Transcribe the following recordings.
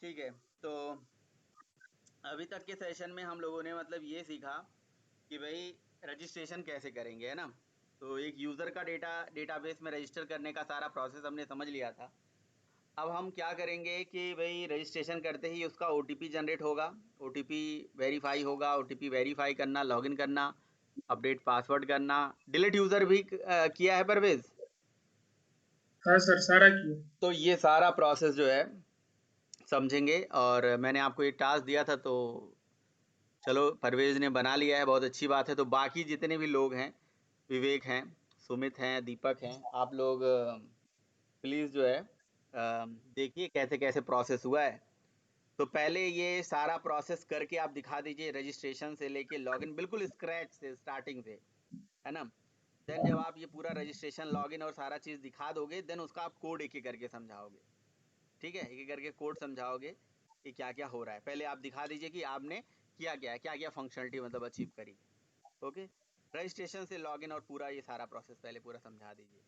ठीक है। तो अभी तक के सेशन में हम लोगों ने मतलब ये सीखा कि भाई रजिस्ट्रेशन कैसे करेंगे, है ना। तो एक यूज़र का डेटाबेस में रजिस्टर करने का सारा प्रोसेस हमने समझ लिया था। अब हम क्या करेंगे कि भाई रजिस्ट्रेशन करते ही उसका ओटीपी जनरेट होगा, ओटीपी वेरीफाई होगा, ओटीपी वेरीफाई करना, लॉगिन करना, अपडेट पासवर्ड करना, डिलीट यूज़र भी किया है परवेज। हाँ सर, सारा किया। तो ये सारा प्रोसेस जो है समझेंगे। और मैंने आपको एक टास्क दिया था, तो चलो परवेज ने बना लिया है, बहुत अच्छी बात है। तो बाकी जितने भी लोग हैं, विवेक हैं, सुमित हैं, दीपक हैं, आप लोग प्लीज़ जो है देखिए कैसे कैसे प्रोसेस हुआ है। तो पहले ये सारा प्रोसेस करके आप दिखा दीजिए, रजिस्ट्रेशन से लेके लॉगिन बिल्कुल स्क्रैच से, स्टार्टिंग से, है ना। देन जब आप ये पूरा रजिस्ट्रेशन, लॉगिन और सारा चीज़ दिखा दोगे, देन उसका आप कोड एक एक करके समझाओगे। ठीक है, एक एक करके कोड समझाओगे कि क्या क्या हो रहा है। पहले आप दिखा दीजिए कि आपने किया क्या है, क्या क्या फंक्शनलिटी मतलब अचीव करी है। ओके, रजिस्ट्रेशन से लॉगिन और पूरा ये सारा प्रोसेस पहले पूरा समझा दीजिए।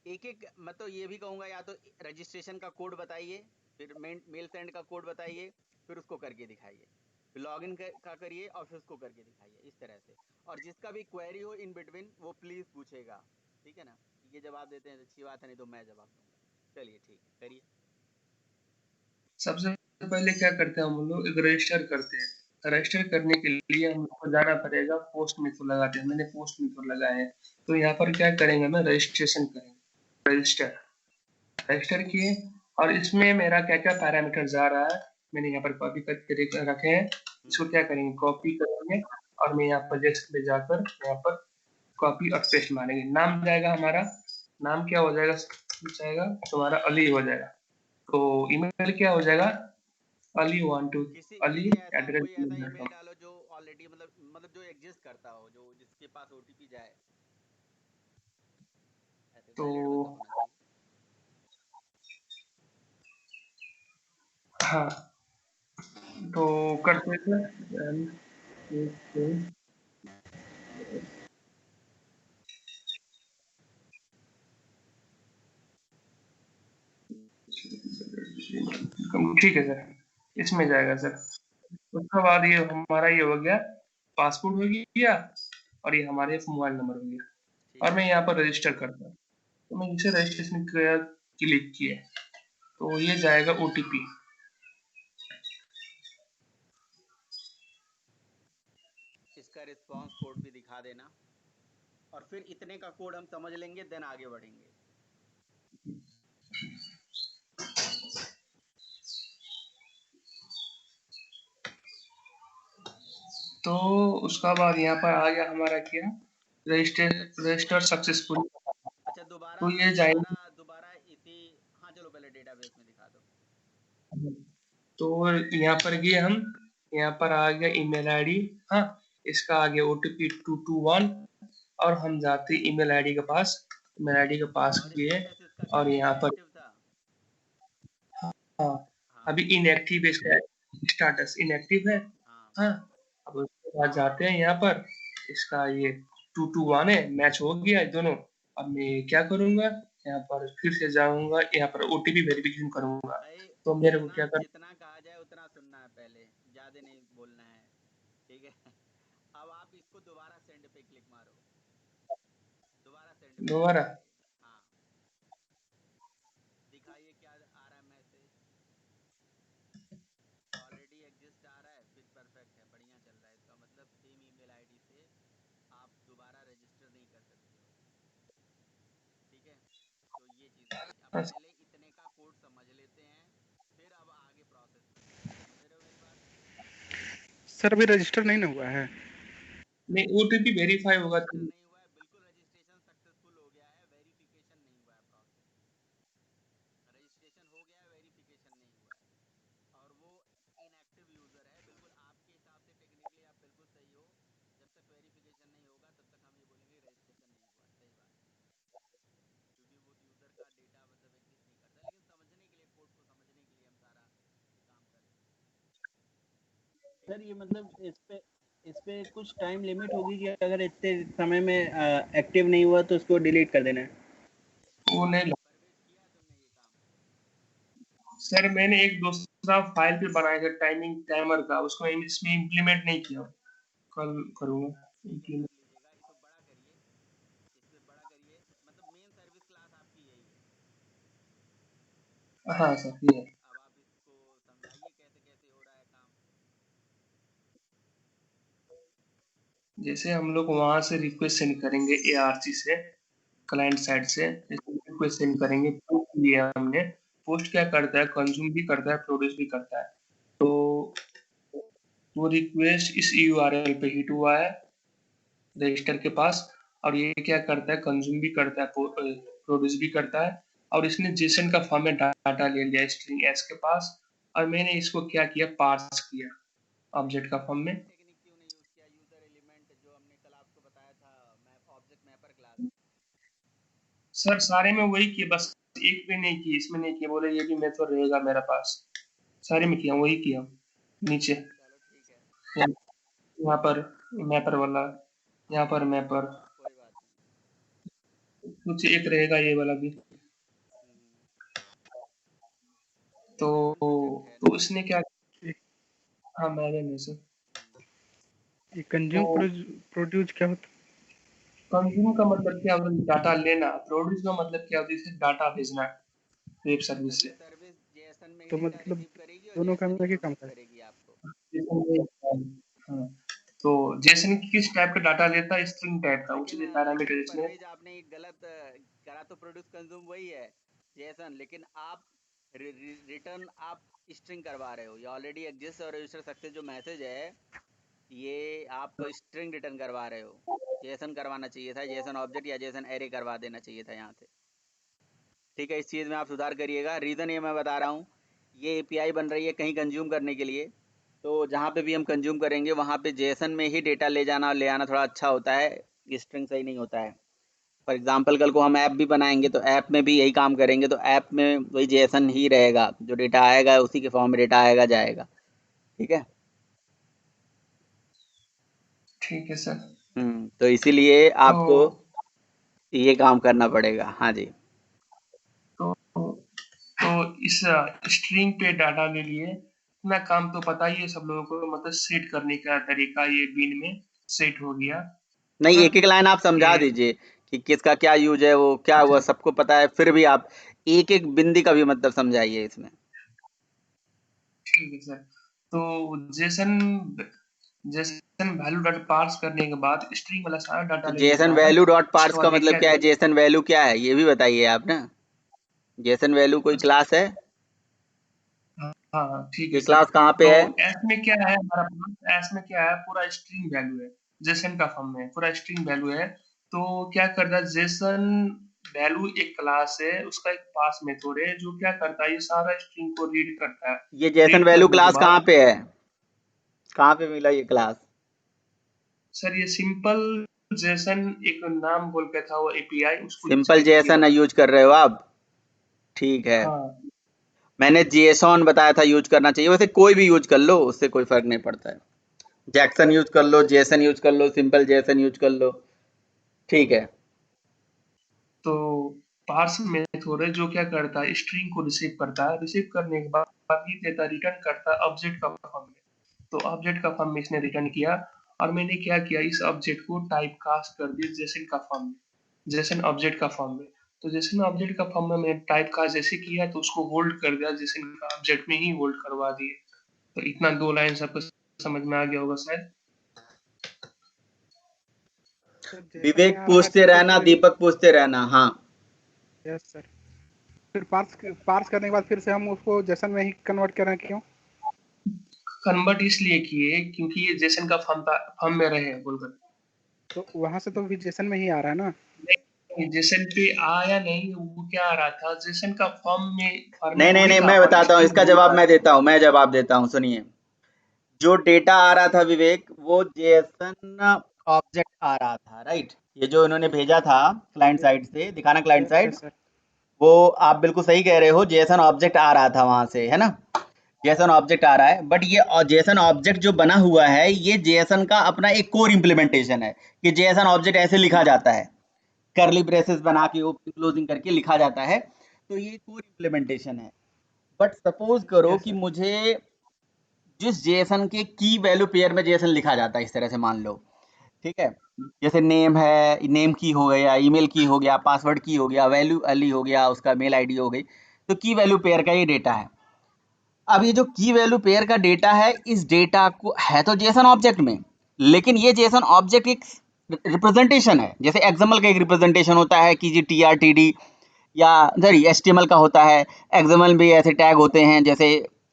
एक एक मैं तो ये भी कहूँगा, या तो रजिस्ट्रेशन का कोड बताइए, फिर मेल सेंड का कोड बताइए, फिर उसको करके दिखाइए, फिर लॉगिन का करिए और फिर उसको करके दिखाइए, इस तरह से। और जिसका भी क्वेरी हो इन बिटवीन वो प्लीज़ पूछेगा, ठीक है ना। ये जवाब देते हैं तो अच्छी बात है, नहीं तो मैं जवाब दूंगा। चलिए ठीक है, करिए। सबसे पहले क्या करते हैं, हम लोग एक रजिस्टर करते हैं। रजिस्टर करने के लिए हम लोग को जाना पड़ेगा, पोस्ट मेथड लगाते हैं। मैंने पोस्ट मेथड लगाया है। तो यहाँ पर क्या करेंगे, मैं रजिस्ट्रेशन करेंगे, रजिस्टर रजिस्टर किए। और इसमें मेरा क्या क्या पैरामीटर्स आ रहा है, मैंने यहाँ पर कॉपी करके रखे हैं। इसको क्या करेंगे, कॉपी करेंगे। और मैं यहाँ पर डेस्क पे जाकर यहाँ पर कॉपी और पेस्ट मारेंगे। नाम जाएगा हमारा, नाम क्या हो जाएगा, जाएगा तुम्हारा अली हो जाएगा। तो ईमेल क्या हो जाएगा, अली वन टू किसी अली किसी ऐसा एट द कोई ऐसा रेट ईमेल कॉम। डालो जो ऑलरेडी मतलब जो एग्जिस्ट करता हो, जो जिसके पास ओटीपी जाए, ऐसे तो वैलिड मतलब होना चाहिए। हाँ, तो करते थे। ठीक है सर, इसमें जाएगा सर। उसके बाद ये हमारा ये हो गया, पासपोर्ट हो गया, और ये हमारे मोबाइल नंबर हो गया। ठीक और है। मैं यहाँ पर रजिस्टर करता हूँ। तो मैं इसे रजिस्ट्रेशन क्लिक किया, तो ये जाएगा ओटीपी। इसका रिस्पांस कोड भी दिखा देना, और फिर इतने का कोड हम समझ लेंगे, देन आगे बढ़ेंगे। तो उसका बाद यहाँ पर आ गया हमारा क्या, रजिस्टर सक्सेसफुल। अच्छा, दोबारा तो ये दोबारा जाएंगे। दोबारा इसी, हाँ चलो पहले डेटाबेस में दिखा दो। तो यहाँ पर गए हम, यहाँ पर आ गया ईमेल आईडी। हाँ, इसका आ गया ओटीपी 221। और हम जाते ईमेल आईडी के पास, ईमेल आईडी के पास और गए। स्टेटस इसका क्या और है, यहाँ पर इनएक्टिव था। हाँ, हाँ अभी इनएक्टिव इसका स्टेटस इनएक्टिव है। हाँ। हाँ, अब उसके बाद जाते हैं यहाँ पर, इसका ये 221 है, मैच हो गया है दोनों। अब मैं क्या करूंगा, यहाँ पर फिर से जाऊंगा, यहाँ पर ओटीपी वेरिफिकेशन करूंगा। भाई तो मेरे को जितना क्या कर, जितना कहा जाए उतना सुनना है, पहले ज्यादा नहीं बोलना है, ठीक है। अब आप इसको दोबारा सेंड पे क्लिक मारो, दोबारा सेंड पे क्लिक दोबारा मारिए। हाँ, दिखाइए क्या आ रहा है मैसेज। ऑलरेडी एग्जिस्ट आ रहा है, फिर परफेक्ट है, बढ़िया चल रहा है। इसका मतलब सेम ईमेल आईडी से आप दोबारा रजिस्टर नहीं कर सकते हो, ठीक है। तो ये चीज़ हो गई। अब पहले इतने का कोड समझ लेते हैं, फिर अब आगे प्रोसेस करते हैं। समझ रहे हो मेरी बात। सर अभी रजिस्टर नहीं ना हुआ है। नहीं, ओटीपी वेरीफाई होगा रजिस्टर तो। नहीं हुआ है, बिल्कुल रजिस्ट्रेशन सक्सेसफुल हो गया है, वेरिफिकेशन नहीं हुआ है प्रोसेस। रजिस्ट्रेशन हो गया है, वेरिफिकेशन नहीं हुआ है, और वो इनएक्टिव यूज़र है। बिल्कुल आपके हिसाब से टेक्निकली आप बिल्कुल सही हो, जब तक वेरिफिकेशन नहीं होगा तब तक हम ये बोलेंगे रजिस्ट्रेशन नहीं हुआ है। सही बात है, क्योंकि वो यूज़र का डेटा मतलब एग्जिस्ट नहीं करता। लेकिन समझने के लिए, कोड को समझने के लिए हम सारा ये काम कर रहे हैं। सर ये मतलब इस पे कुछ टाइम लिमिट होगी कि अगर इतने समय में एक्टिव नहीं हुआ तो उसको डिलीट कर देना है? वो नहीं, परवेज किया है तुमने ये काम? सर मैंने एक दूसरा फाइल पे बनाया था टाइमिंग टाइमर का, उसको इसमें इम्प्लीमेंट नहीं किया, कल करूँगा implement। लीजिएगा इसको बड़ा करिए, इस पे बड़ा करिए, मतलब मेन सर्विस क्लास आपकी यही है। हाँ सर ये है। अब आप इसको समझाइए कैसे कैसे हो रहा है काम। जैसे हम लोग वहां से रिक्वेस्ट सेंड करेंगे ARC से, क्लाइंट साइड से रिक्वेस्ट सेंड करेंगे, पोस्ट लिया हमने, पोस्ट क्या करता है, कंज्यूम भी करता है, प्रोड्यूस भी करता है। तो वो रिक्वेस्ट इस URL पे हिट हुआ है रजिस्टर के पास, और ये क्या करता है, कंज्यूम भी करता है, प्रोड्यूस भी करता है, और इसने जेसन का फॉर्म में डाटा ले लिया स्ट्रिंग एस के पास, और मैंने इसको क्या किया, पार्स किया ऑब्जेक्ट का फॉर्म में। ये टेक्निक क्यों नहीं यूज किया, यूजर एलिमेंट जो हमने कल आपको बताया था, map object mapper class. Sir सारे में वही किया, बस एक पे नहीं किया, इसमें नहीं किया, बोले ये भी मेथड रहेगा मेरे पास, सारे में किया, वही किया नीचे चलो ठीक है, यहाँ पर मैपर वाला, यहाँ पर मैपर, कोई बात नहीं। कुछ एक रहेगा ये वाला भी। तो मैनुअल प्रोजेक्ट है ना तो ये। उसने क्या, ये, हाँ मैंने सर। ये तो कंज्यूम प्रोड्यूस क्या होता कंज्यूम का मतलब क्या होता है, डाटा लेना, प्रोड्यूस का मतलब क्या होता है, इसे डाटा भेजना वेब सर्विस मतलब ये से। सर्विस जेएसएन में ही तो डेटा मतलब रिसीव करेगी और दोनों का जेएसएन ही मिला के काम प्रोड्यूस करे। करेगी आपको। हाँ, तो जेसन किस टाइप का डाटा लेता है, स्ट्रिंग टाइप का, लेकिन उसके पैरामीटर लेकिन इसमें। परवेज आपने गलत करा, तो प्रोड्यूस कंज्यूम वही है जेएसएन, लेकिन आप रिटर्न आप स्ट्रिंग करवा रहे हो। ये ऑलरेडी एग्जिस्ट और रजिस्टर सक्सेस जो मैसेज है, ये आप स्ट्रिंग रिटर्न करवा रहे हो। जेएसएन करवाना चाहिए था, जेएसएन ऑब्जेक्ट या जेएसएन एरे करवा देना चाहिए था यहाँ से। ठीक है, इस चीज़ में आप सुधार करिएगा। रीज़न ये मैं बता रहा हूँ, ये एपीआई बन रही है कहीं कंज्यूम करने के लिए, तो जहाँ पे भी हम कंज्यूम करेंगे वहाँ पे जेएसएन में ही डेटा ले जाना और ले आना थोड़ा अच्छा होता है, स्ट्रिंग सही नहीं होता है। फॉर एग्जांपल कल को हम ऐप भी बनाएंगे तो ऐप में भी यही काम करेंगे, तो ऐप में वही जेएसएन ही रहेगा, जो डेटा आएगा उसी के फॉर्म में डेटा आएगा जाएगा। ठीक है। ठीक है सर। तो इसीलिए तो आपको ये काम करना पड़ेगा। हाँ जी। तो तो इस स्ट्रिंग पे डाटा के लिए इतना काम तो पता ही है सब लोगों को, मतलब सेट करने का तरीका, ये बिन में सेट हो गया नहीं, सर। एक एक लाइन आप समझा ये दीजिए कि किसका क्या यूज है, वो क्या हुआ सबको पता है, फिर भी आप एक एक बिंदी का भी मतलब समझाइए इसमें। ठीक है सर। तो JSON JSON value data parse करने के बाद स्ट्रिंग वाला सारा डाटा तो ले जेसन लेता है, वैल्यू डॉट उसके पार्स का बाद ये मतलब क्या क्या है, करता जेसन वैल्यू क्या है ये भी बताइए आप ना। जेसन वैल्यू कोई है। क्लास है? हाँ हाँ ठीक है ये सर। क्लास कहाँ पे तो है? एस में क्या है हमारा पास, एस में क्या है, पूरा स्ट्रिंग वैल्यू है, जेसन का फॉर्म में पूरा स्ट्रिंग वैल्यू है। तो क्या करता है, जेसन वैल्यू एक क्लास है, उसका एक पास मेथड है जो क्या करता है, ये सारा स्ट्रिंग को रीड करता है। ये जेसन रीड वैल्यू करने के क्लास कहाँ बाद पे है, कहाँ पे मिला ये क्लास? सर ये सिंपल जेसन एक नाम बोल के था, वो एपीआई, उसको यूज सिंपल करके ये जेसन बना। यूज कर रहे हो आप? ठीक है, हाँ मैंने जेसॉन बताया था यूज करना चाहिए, वैसे कोई भी यूज कर लो उससे कोई फर्क नहीं पड़ता है। जैक्सन यूज कर लो, जेसन यूज कर लो, सिंपल जेसन यूज कर लो, ठीक है। तो पार्स मेथड है जो क्या करता है, स्ट्रिंग को रिसीव करता है, रिसीव करने के बाद ये देता, रिटर्न करता है ऑब्जेक्ट का फॉर्म में। तो ऑब्जेक्ट का फॉर्म में इसने रिटर्न किया, और मैंने क्या किया, इस ऑब्जेक्ट को टाइप कास्ट कर दिया जेसन का फॉर्म में, जेसन ऑब्जेक्ट का फॉर्म में। तो जेसन ऑब्जेक्ट का फॉर्म में मैंने टाइप कास्ट जैसे किया, तो उसको होल्ड कर दिया, जेसन का ऑब्जेक्ट में ही होल्ड करवा दिए। तो इतना दो लाइन सबको समझ में आ गया होगा शायद। सर जेसन में विवेक आ रहा है पूछते तो रहना, फिर दीपक पूछते रहना। हाँ, यस सर, फिर पार्स पार्स करने के बाद फिर से हम उसको जेसन में ही कन्वर्ट कर रहे हैं, क्यों? कन्वर्ट इसलिए किए क्योंकि ये जेसन का फॉर्म था, फॉर्म में रहे बोलकर। तो वहां से तो भी जेसन में ही आ रहा है ना। नहीं, जेसन पे आया नहीं, वो क्या आ रहा था, जेसन का फॉर्म में नहीं फॉर्मेट नहीं वही नहीं, था, मैं पर बताता हूँ, स्ट्रिंग इसका बोल जवाब रहा मैं था। देता हूँ, मैं जवाब देता हूँ, सुनिए। जो डेटा आ रहा था विवेक, वो जेएसएन ऑब्जेक्ट आ रहा था, राइट? ये जो इन्होंने भेजा था क्लाइंट साइड से, दिखाना क्लाइंट साइड, यस सर। वो आप बिल्कुल सही कह रहे हो, जेएसएन ऑब्जेक्ट आ रहा था वहां से, है ना? जेएसएन ऑब्जेक्ट आ रहा है, बट ये जेएसएन ऑब्जेक्ट जो बना हुआ है, ये जेएसएन का अपना एक कोर इम्प्लीमेंटेशन है कि जेएसएन ऑब्जेक्ट ऐसे लिखा जाता है, कर्ली ब्रेसेस बना के ओपनिंग क्लोजिंग करके लिखा जाता है, तो ये कोर इम्प्लीमेंटेशन है। बट सपोज करो यस कि सर। मुझे जिस जेसन के की वैल्यू पेयर में जेसन लिखा जाता है, इस तरह से मान लो, ठीक है, जैसे नेम है, नेम की हो गया, ईमेल की हो गया, पासवर्ड की हो गया, वैल्यू अली हो गया, उसका मेल आईडी हो गई, तो की वैल्यू पेयर का ये डेटा है। अब ये जो की वैल्यू पेयर का डेटा है, इस डेटा को है तो जेसन ऑब्जेक्ट में, लेकिन ये जेसन ऑब्जेक्ट एक रिप्रेजेंटेशन है। जैसे एक्सएमएल का एक रिप्रेजेंटेशन होता है कि जी TRTD, या सॉरी HTML का होता है। एक्सएमएल भी ऐसे टैग होते हैं, जैसे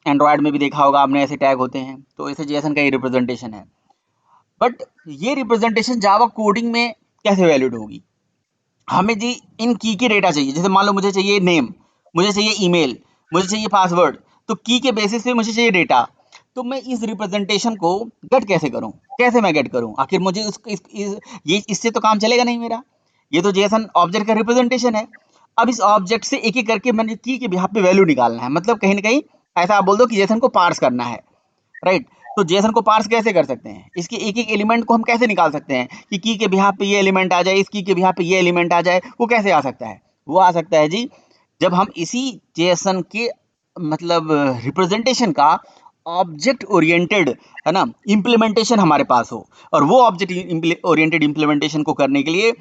एंड्रॉयड में भी देखा होगा आपने, ऐसे टैग होते हैं, तो ऐसे जेसन का ये रिप्रेजेंटेशन है। बट ये रिप्रेजेंटेशन जावा कोडिंग में कैसे वैलिड होगी? हमें जी इन की डेटा चाहिए। जैसे मान लो मुझे चाहिए नेम, मुझे चाहिए ईमेल, मुझे चाहिए पासवर्ड, तो की के बेसिस पे मुझे चाहिए डेटा। तो मैं इस रिप्रेजेंटेशन को गेट कैसे करूं? कैसे मैं गेट करूं? आखिर मुझे ये इससे तो काम चलेगा नहीं मेरा। ये तो जेसन ऑब्जेक्ट का रिप्रेजेंटेशन है। अब इस ऑब्जेक्ट से एक एक करके मैंने की के बिहाफ पे वैल्यू निकालना है। मतलब कहीं ना कहीं ऐसा आप बोल दो कि जेसन को पार्स करना है, राइट? तो जेसन को पार्स कैसे कर सकते हैं? इसके एक एक एलिमेंट को हम कैसे निकाल सकते हैं कि की बिहाफ पे ये एलिमेंट आ जाए, इस की बिहाफ पे ये एलिमेंट आ जाए? वो कैसे आ सकता है? वो आ सकता है जी, जब हम इसी जेसन के मतलब रिप्रेजेंटेशन का ऑब्जेक्ट ओरिएंटेड, है ना, इम्प्लीमेंटेशन हमारे पास हो। और वो ऑब्जेक्ट ओरिएंटेड इम्प्लीमेंटेशन को करने के लिए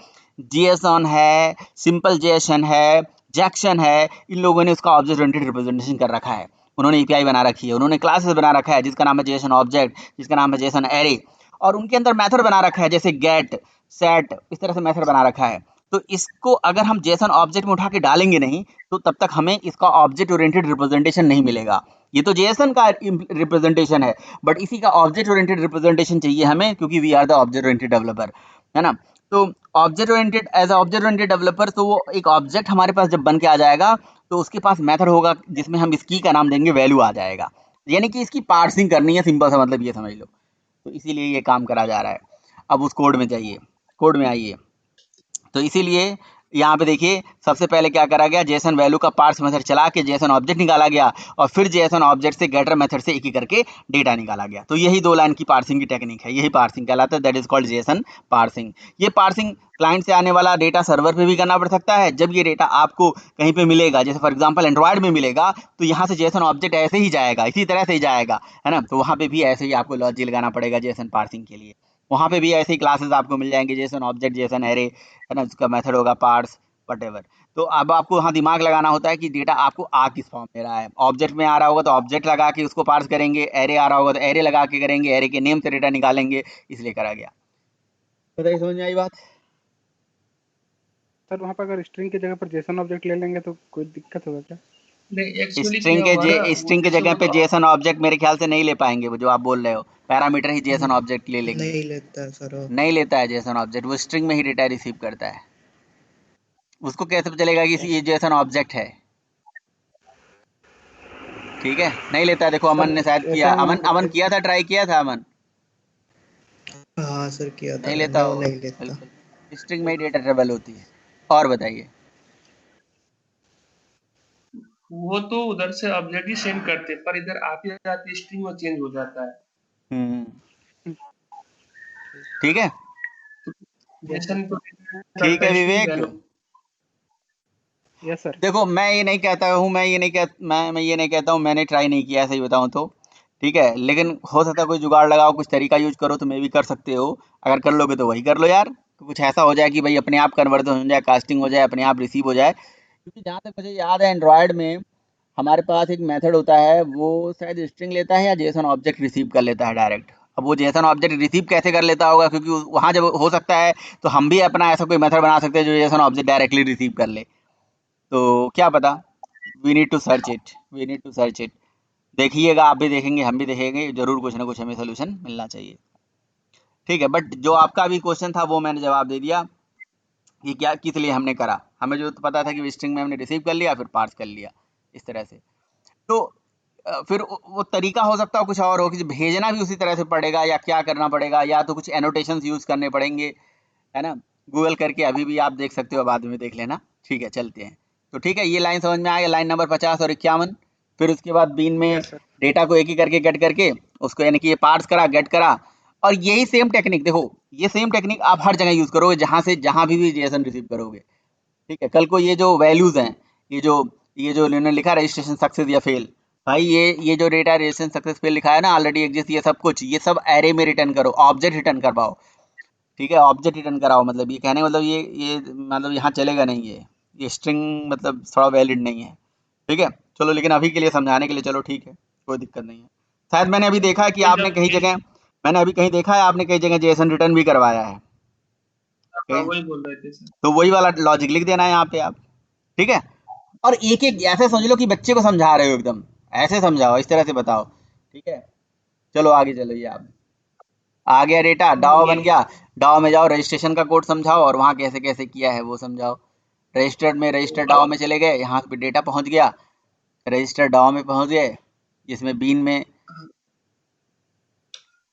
जेसन है, सिंपल जेसन है, जैक्शन है, इन लोगों ने उसका ऑब्जेक्ट ओरिएंटेड रिप्रेजेंटेशन कर रखा है। उन्होंने एपीआई बना रखी है, उन्होंने क्लासेस बना रखा है जिसका नाम है जेसन ऑब्जेक्ट, जिसका नाम है जेसन एरे, और उनके अंदर मेथड बना रखा है जैसे गेट, सेट, इस तरह से मेथड बना रखा है। तो इसको अगर हम जेसन ऑब्जेक्ट में उठा के डालेंगे नहीं, तो तब तक हमें इसका ऑब्जेक्ट ओरिएंटेड रिप्रेजेंटेशन नहीं मिलेगा। ये तो जेसन का रिप्रेजेंटेशन है, बट इसी का ऑब्जेक्ट ओरिएंटेड रिप्रेजेंटेशन चाहिए हमें, क्योंकि we are the object oriented developer, है ना। तो object oriented, as object oriented developer, तो वो एक ऑब्जेक्ट हमारे पास जब बन के आ जाएगा, तो उसके पास मेथड होगा जिसमें हम इस की का नाम देंगे, वैल्यू आ जाएगा। यानी कि इसकी पार्सिंग करनी है, सिंपल सा मतलब ये समझ लो। तो इसीलिए ये काम करा जा रहा है। अब उस कोड में जाइए, कोड में आइए। तो इसीलिए यहाँ पे देखिए, सबसे पहले क्या करा गया, जेसन वैल्यू का पार्स मेथड चला के जेसन ऑब्जेक्ट निकाला गया, और फिर जेसन ऑब्जेक्ट से गेटर मेथड से एक ही करके डेटा निकाला गया। तो यही 2 लाइन की पार्सिंग की टेक्निक है, यही पार्सिंग कहलाता है, that is called Jason parsing. ये पार्सिंग क्लाइंट से आने वाला डेटा सर्वर पे भी करना पड़ सकता है। जब ये डेटा आपको कहीं पे मिलेगा, जैसे फॉर एग्जांपल एंड्रॉयड में मिलेगा, तो यहाँ से जेसन ऑब्जेक्ट ऐसे ही जाएगा, इसी तरह से ही जाएगा, है ना। तो वहाँ पे भी ऐसे ही आपको लॉजिक लगाना पड़ेगा जेसन पार्सिंग के लिए। वहाँ पे भी ऐसे ही क्लासेस आपको मिल जाएंगे, जेसन ऑब्जेक्ट, जेसन एरे, है ना, उसका मेथड होगा पार्स, वटेवर। तो अब आपको वहाँ दिमाग लगाना होता है कि डेटा आपको आ किस फॉर्म में रहा है। ऑब्जेक्ट में आ रहा होगा तो ऑब्जेक्ट लगा के उसको पार्स करेंगे, एरे आ रहा होगा तो एरे लगा के करेंगे, एरे के नेम से डेटा निकालेंगे, इसलिए करा गया। बताइए, समझ में आई बात? सर वहाँ पर अगर स्ट्रिंग की जगह पर जेसन ऑब्जेक्ट ले लेंगे तो कोई दिक्कत होगा क्या? नहीं, एक्चुअली स्ट्रिंग क्या हुआ ना, वो स्ट्रिंग के जैसे जगह वो पे तो जेसन ऑब्जेक्ट मेरे ख्याल से नहीं ले पाएंगे, वो जो आप बोल रहे हो, पैरामीटर ही जेसन ऑब्जेक्ट ले लेंगे। नहीं लेता है सर वो। नहीं लेता है जेसन ऑब्जेक्ट, वो स्ट्रिंग में ही डेटा रिसीव करता है। उसको कैसे पता चलेगा कि ये जेसन ऑब्जेक्ट है? ठीक है, नहीं लेता है। देखो अमन सर ने शायद किया, ऐसा अमन किया था, ट्राई किया था अमन। हाँ सर किया था नहीं लेता मैंने, वो होगा, नहीं लेता। बिल्कुल स्ट्रिंग में ही डेटा ट्रेवल होती है। और बताइए। वो तो उधर से ऑब्जेक्ट ही सेंड करते, पर इधर आते जाते स्ट्रिंग में चेंज हो जाता है। ठीक है, जेसन तो ठीक करता है है स्ट्रिंग विवेक। वैल्यू। Yes sir. देखो मैं ये नहीं कहता हूँ, मैं ये नहीं कहता हूँ, मैंने ट्राई नहीं किया, सही बताऊँ तो, ठीक है, लेकिन हो सकता है कोई जुगाड़ लगाओ, कुछ तरीका यूज करो तो मैं भी कर सकते हो। अगर कर लोगे तो वही कर लो यार, तो कुछ ऐसा हो जाए कि भाई अपने आप कन्वर्जन हो जाए, कास्टिंग हो जाए, अपने आप रिसीव हो जाए। क्योंकि जहाँ तक मुझे याद है, एंड्रॉयड में हमारे पास एक मेथड होता है, वो शायद स्ट्रिंग लेता है या जेसन ऑब्जेक्ट रिसीव कर लेता है डायरेक्ट। अब वो जेसन ऑब्जेक्ट रिसीव कैसे कर लेता होगा, क्योंकि वहाँ जब हो सकता है तो हम भी अपना ऐसा कोई मेथड बना सकते हैं जो जेसन ऑब्जेक्ट डायरेक्टली रिसीव कर ले। तो क्या पता, we need to search it, we need to search it. देखिएगा, आप भी देखेंगे, हम भी देखेंगे, जरूर कुछ ना कुछ हमें सोल्यूशन मिलना चाहिए। ठीक है, बट जो आपका भी क्वेश्चन था वो मैंने जवाब दे दिया कि क्या किस लिए हमने करा। हमें जो पता था कि स्ट्रिंग में हमने रिसीव कर लिया, फिर पार्स कर लिया, इस तरह से। तो फिर वो तरीका हो सकता है कुछ और हो, कि भेजना भी उसी तरह से पड़ेगा, या क्या करना पड़ेगा, या तो कुछ एनोटेशंस यूज करने पड़ेंगे, है ना। गूगल करके अभी भी आप देख सकते हो, बाद में देख लेना। ठीक है, चलते हैं। तो ठीक है, ये लाइन समझ में आ गया, लाइन नंबर 50 और 51। फिर उसके बाद बीन में यस सर। डेटा को एक ही करके गेट करके उसको, यानी कि ये पार्स करा, गेट करा। और यही सेम टेक्निक, देखो ये सेम टेक्निक आप हर जगह यूज करोगे, जहां भी जेसन रिसीव करोगे। ठीक है, कल को ये जो वैल्यूज हैं, ये जो ये जो इन्होंने लिखा रजिस्ट्रेशन सक्सेस या फेल, भाई ये जो डेटा रजिस्ट्रेशन सक्सेस फेल लिखा है ना, ऑलरेडी एग्जिस्ट, ये सब कुछ, ये सब एरे में रिटर्न करो, ऑब्जेक्ट रिटर्न करवाओ, ठीक है, ऑब्जेक्ट रिटर्न कराओ। मतलब ये कहने का मतलब ये मतलब यहाँ चलेगा नहीं, ये स्ट्रिंग मतलब थोड़ा वैलिड नहीं है, ठीक है। चलो लेकिन अभी के लिए समझाने के लिए चलो ठीक है, कोई दिक्कत नहीं है। शायद मैंने अभी देखा है कि तो आपने जब कई जगह, मैंने अभी कहीं देखा है आपने कई जगह जेसन रिटर्न भी करवाया है, हाँ, वही बोल रहे थे सर। तो वही वाला लॉजिक लिख देना है यहाँ पे आप, ठीक है। और एक एक ऐसे समझ लो कि बच्चे को समझा रहे हो, एकदम ऐसे समझाओ, इस तरह से बताओ, ठीक है। चलो आगे चलिए आप। आ गया डेटा, तो डाओ ये बन गया, डाओ में जाओ, रजिस्ट्रेशन का कोड समझाओ और वहाँ कैसे कैसे किया है वो समझाओ। रजिस्टर्ड में, रजिस्टर डाओ में चले गए, यहाँ पे डेटा पहुँच गया, रजिस्टर डाओ में पहुँच गए, जिसमें बीन में,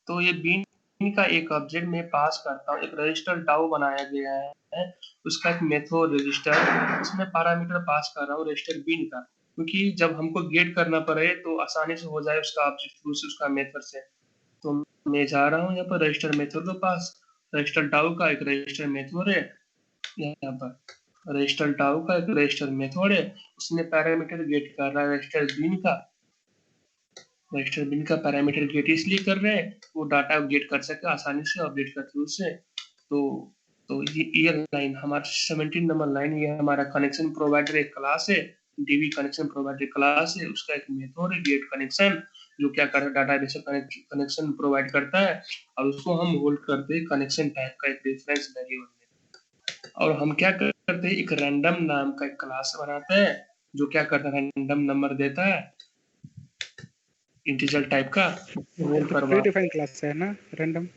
तो ये बीन का एक ऑब्जेक्ट में पास करता हूँ, एक रजिस्टर डाउ बनाया गया है, उसका एक मेथड रजिस्टर, उसमें पैरामीटर पास कर रहा हूँ रजिस्टर बीन का, क्योंकि जब हमको गेट करना पड़े तो आसानी से हो जाए उसका ऑब्जेक्ट थ्रू से, उसका मेथड से। तो मैं जा रहा हूँ यहाँ पर रजिस्टर मेथड के पास, रजिस्टर डाउ का एक रजिस्टर मेथड है, यहाँ पर रजिस्टर डाउ का एक रजिस्टर मेथड है, उसमें पैरामीटर गेट कर रहा है रजिस्टर बीन का। रजिस्टर बिन का पैरामीटर गेट इसलिए कर रहे हैं वो डाटा गेट कर सके आसानी से अपडेट कर थ्रू से। तो ये लाइन हमारा 17 नंबर लाइन, ये हमारा कनेक्शन प्रोवाइडर एक क्लास है, डीबी कनेक्शन प्रोवाइडर क्लास है, उसका एक मेथड है गेट कनेक्शन, जो क्या कर डाटाबेस से कनेक्शन प्रोवाइड करता है, और उसको हम होल्ड करते हैं कनेक्शन टाइप का एक रेफरेंस वेरिएबल में। और हम क्या करते हैं, एक रैंडम नाम का एक क्लास बनाते हैं जो क्या करता है, रैंडम नंबर देता है इंटीजर टाइप का, होल्ड प्री करवा। डिफाइंड क्लास है ना रैंडम?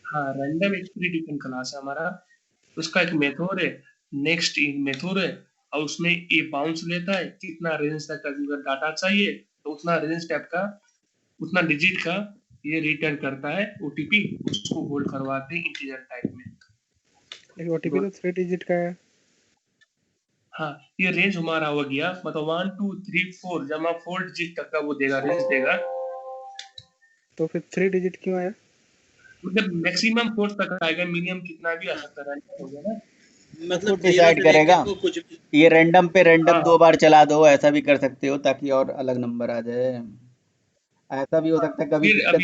हाँ, रैंडम एक प्री डिफाइंड क्लास है हमारा, उसका एक मेथड है नेक्स्ट इन मेथड है, और उसमें ये बाउंस लेता है कितना रेंज तक अगर डाटा चाहिए तो उतना रेंज टाइप का, उतना डिजिट का ये रिटर्न करता है ओटीपी, उसको होल्ड करवाते हैं इंटीजर टाइप में। लेकिन ओटीपी तो 3 डिजिट का है। हाँ, ये रेंज हमारा हो गया, मतलब 1 2 3 4 जमा 4 डिजिट तक का वो देगा, रेंज देगा। तो फिर 3 डिजिट क्यों आया? मतलब मैक्सिमम 4 तक आएगा, मिनिमम कितना भी आ सकता है, हो गया ना। मतलब खुद डिसाइड करेगा। कुछ भी। ये रैंडम पे रैंडम हाँ 2 बार चला दो, ऐसा भी कर सकते हो ताकि और अलग नंबर आ जाए। ऐसा भी हो सकता है कभी फिर दिक्कत,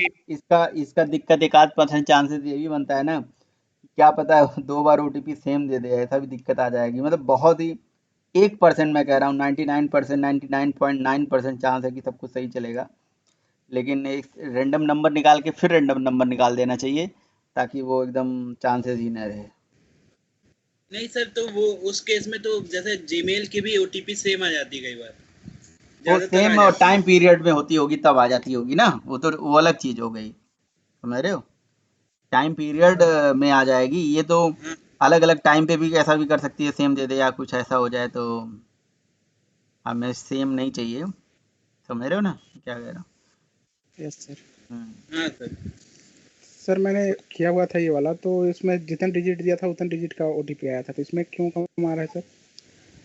अभी इसका दिक्कत 1-8% चांसेस ये भी बनता है ना, क्या पता है 2 बार ओटीपी सेम दे दे, ऐसा भी दिक्कत आ जाएगी। मतलब बहुत ही 1% मैं कह रहा हूँ, 99% 99.9% चांस है कि सब कुछ सही चलेगा। लेकिन एक रैंडम नंबर निकाल के फिर रैंडम नंबर निकाल देना चाहिए ताकि वो एकदम चांसेस ही ना रहे। नहीं सर, तो वो उस केस में तो जैसे जीमेल की भी ओटीपी सेम आ जाती है कई बार, वो ज्यादातर आ सेम और जाती टाइम है। पीरियड में होती होगी तब आ जाती होगी ना, वो तो वो अलग चीज़ हो गई, समझ रहे हो, टाइम पीरियड में आ जाएगी। ये तो हाँ, अलग अलग टाइम पे भी ऐसा भी कर सकती है, सेम दे दे या कुछ ऐसा हो जाए, तो हमें सेम नहीं चाहिए, समझ रहे हो ना क्या कह रहा हूँ। Yes sir. हाँ सर। सर मैंने किया हुआ था ये वाला, तो इसमें जितना डिजिट दिया था उतना डिजिट का ओटीपी आया था, तो इसमें क्यों कम आ रहा है सर?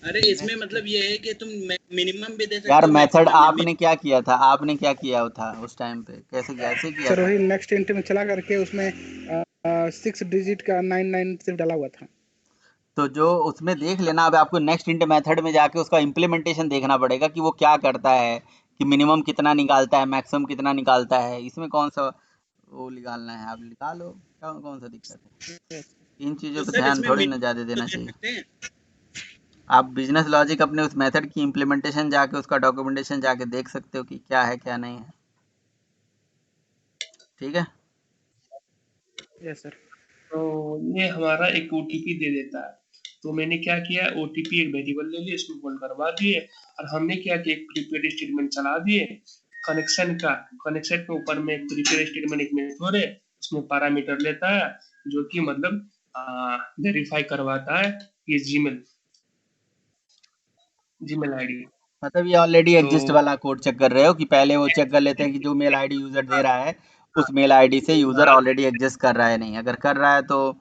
अरे इसमें मतलब ये है कि तुम मिनिमम भी दे सकते यार हो, मेथड मैक्सिमम भी। आपने क्या किया था, आपने क्या किया था उस टाइम पे, कैसे कैसे किया सर था? वही नेक्स्ट इंट में चला करके उसमें 6 डिजिट का 99 सिर्फ डाला हुआ था। तो जो उसमें देख लेना, अब आपको नेक्स्ट इंट मेथड में जाके उसका इम्प्लीमेंटेशन देखना पड़ेगा कि वो क्या करता है, कि मिनिमम कितना निकालता है, मैक्सिमम कितना निकालता है, इसमें कौन सा वो निकालना है, आप निकालो, कौन सा दिक्कत है। इन चीज़ों तो पे सर ध्यान इसमें थोड़ी ना मिनिमम ज़्यादा तो देना दे चाहिए। सकते हैं। आप बिजनेस लॉजिक अपने उस मेथड की इम्प्लीमेंटेशन जाके, उसका डॉक्यूमेंटेशन जाके देख सकते हो कि क्या है क्या नहीं है, ठीक है। Yes sir. तो ये हमारा एक ओटीपी दे देता है, तो मैंने क्या किया, ओटीपी एक वेरिएबल ले लिया, इसको होल्ड करवा दिए, और हमने क्या किया, एक प्रीपेड स्टेटमेंट चला दिए कनेक्शन का। कनेक्शन के ऊपर में एक प्रीपेड स्टेटमेंट एक मेथड है, उसमें पैरामीटर लेता है जो कि मतलब वेरीफाई करवाता है ये जीमेल आईडी। मतलब ये ऑलरेडी तो एग्जिस्ट वाला कोड चेक कर रहे हो कि पहले वो चेक कर लेते हैं कि जो मेल आईडी यूज़र दे रहा है उस मेल आईडी से यूज़र ऑलरेडी एग्जिस्ट कर रहा है नहीं, अगर कर रहा है तो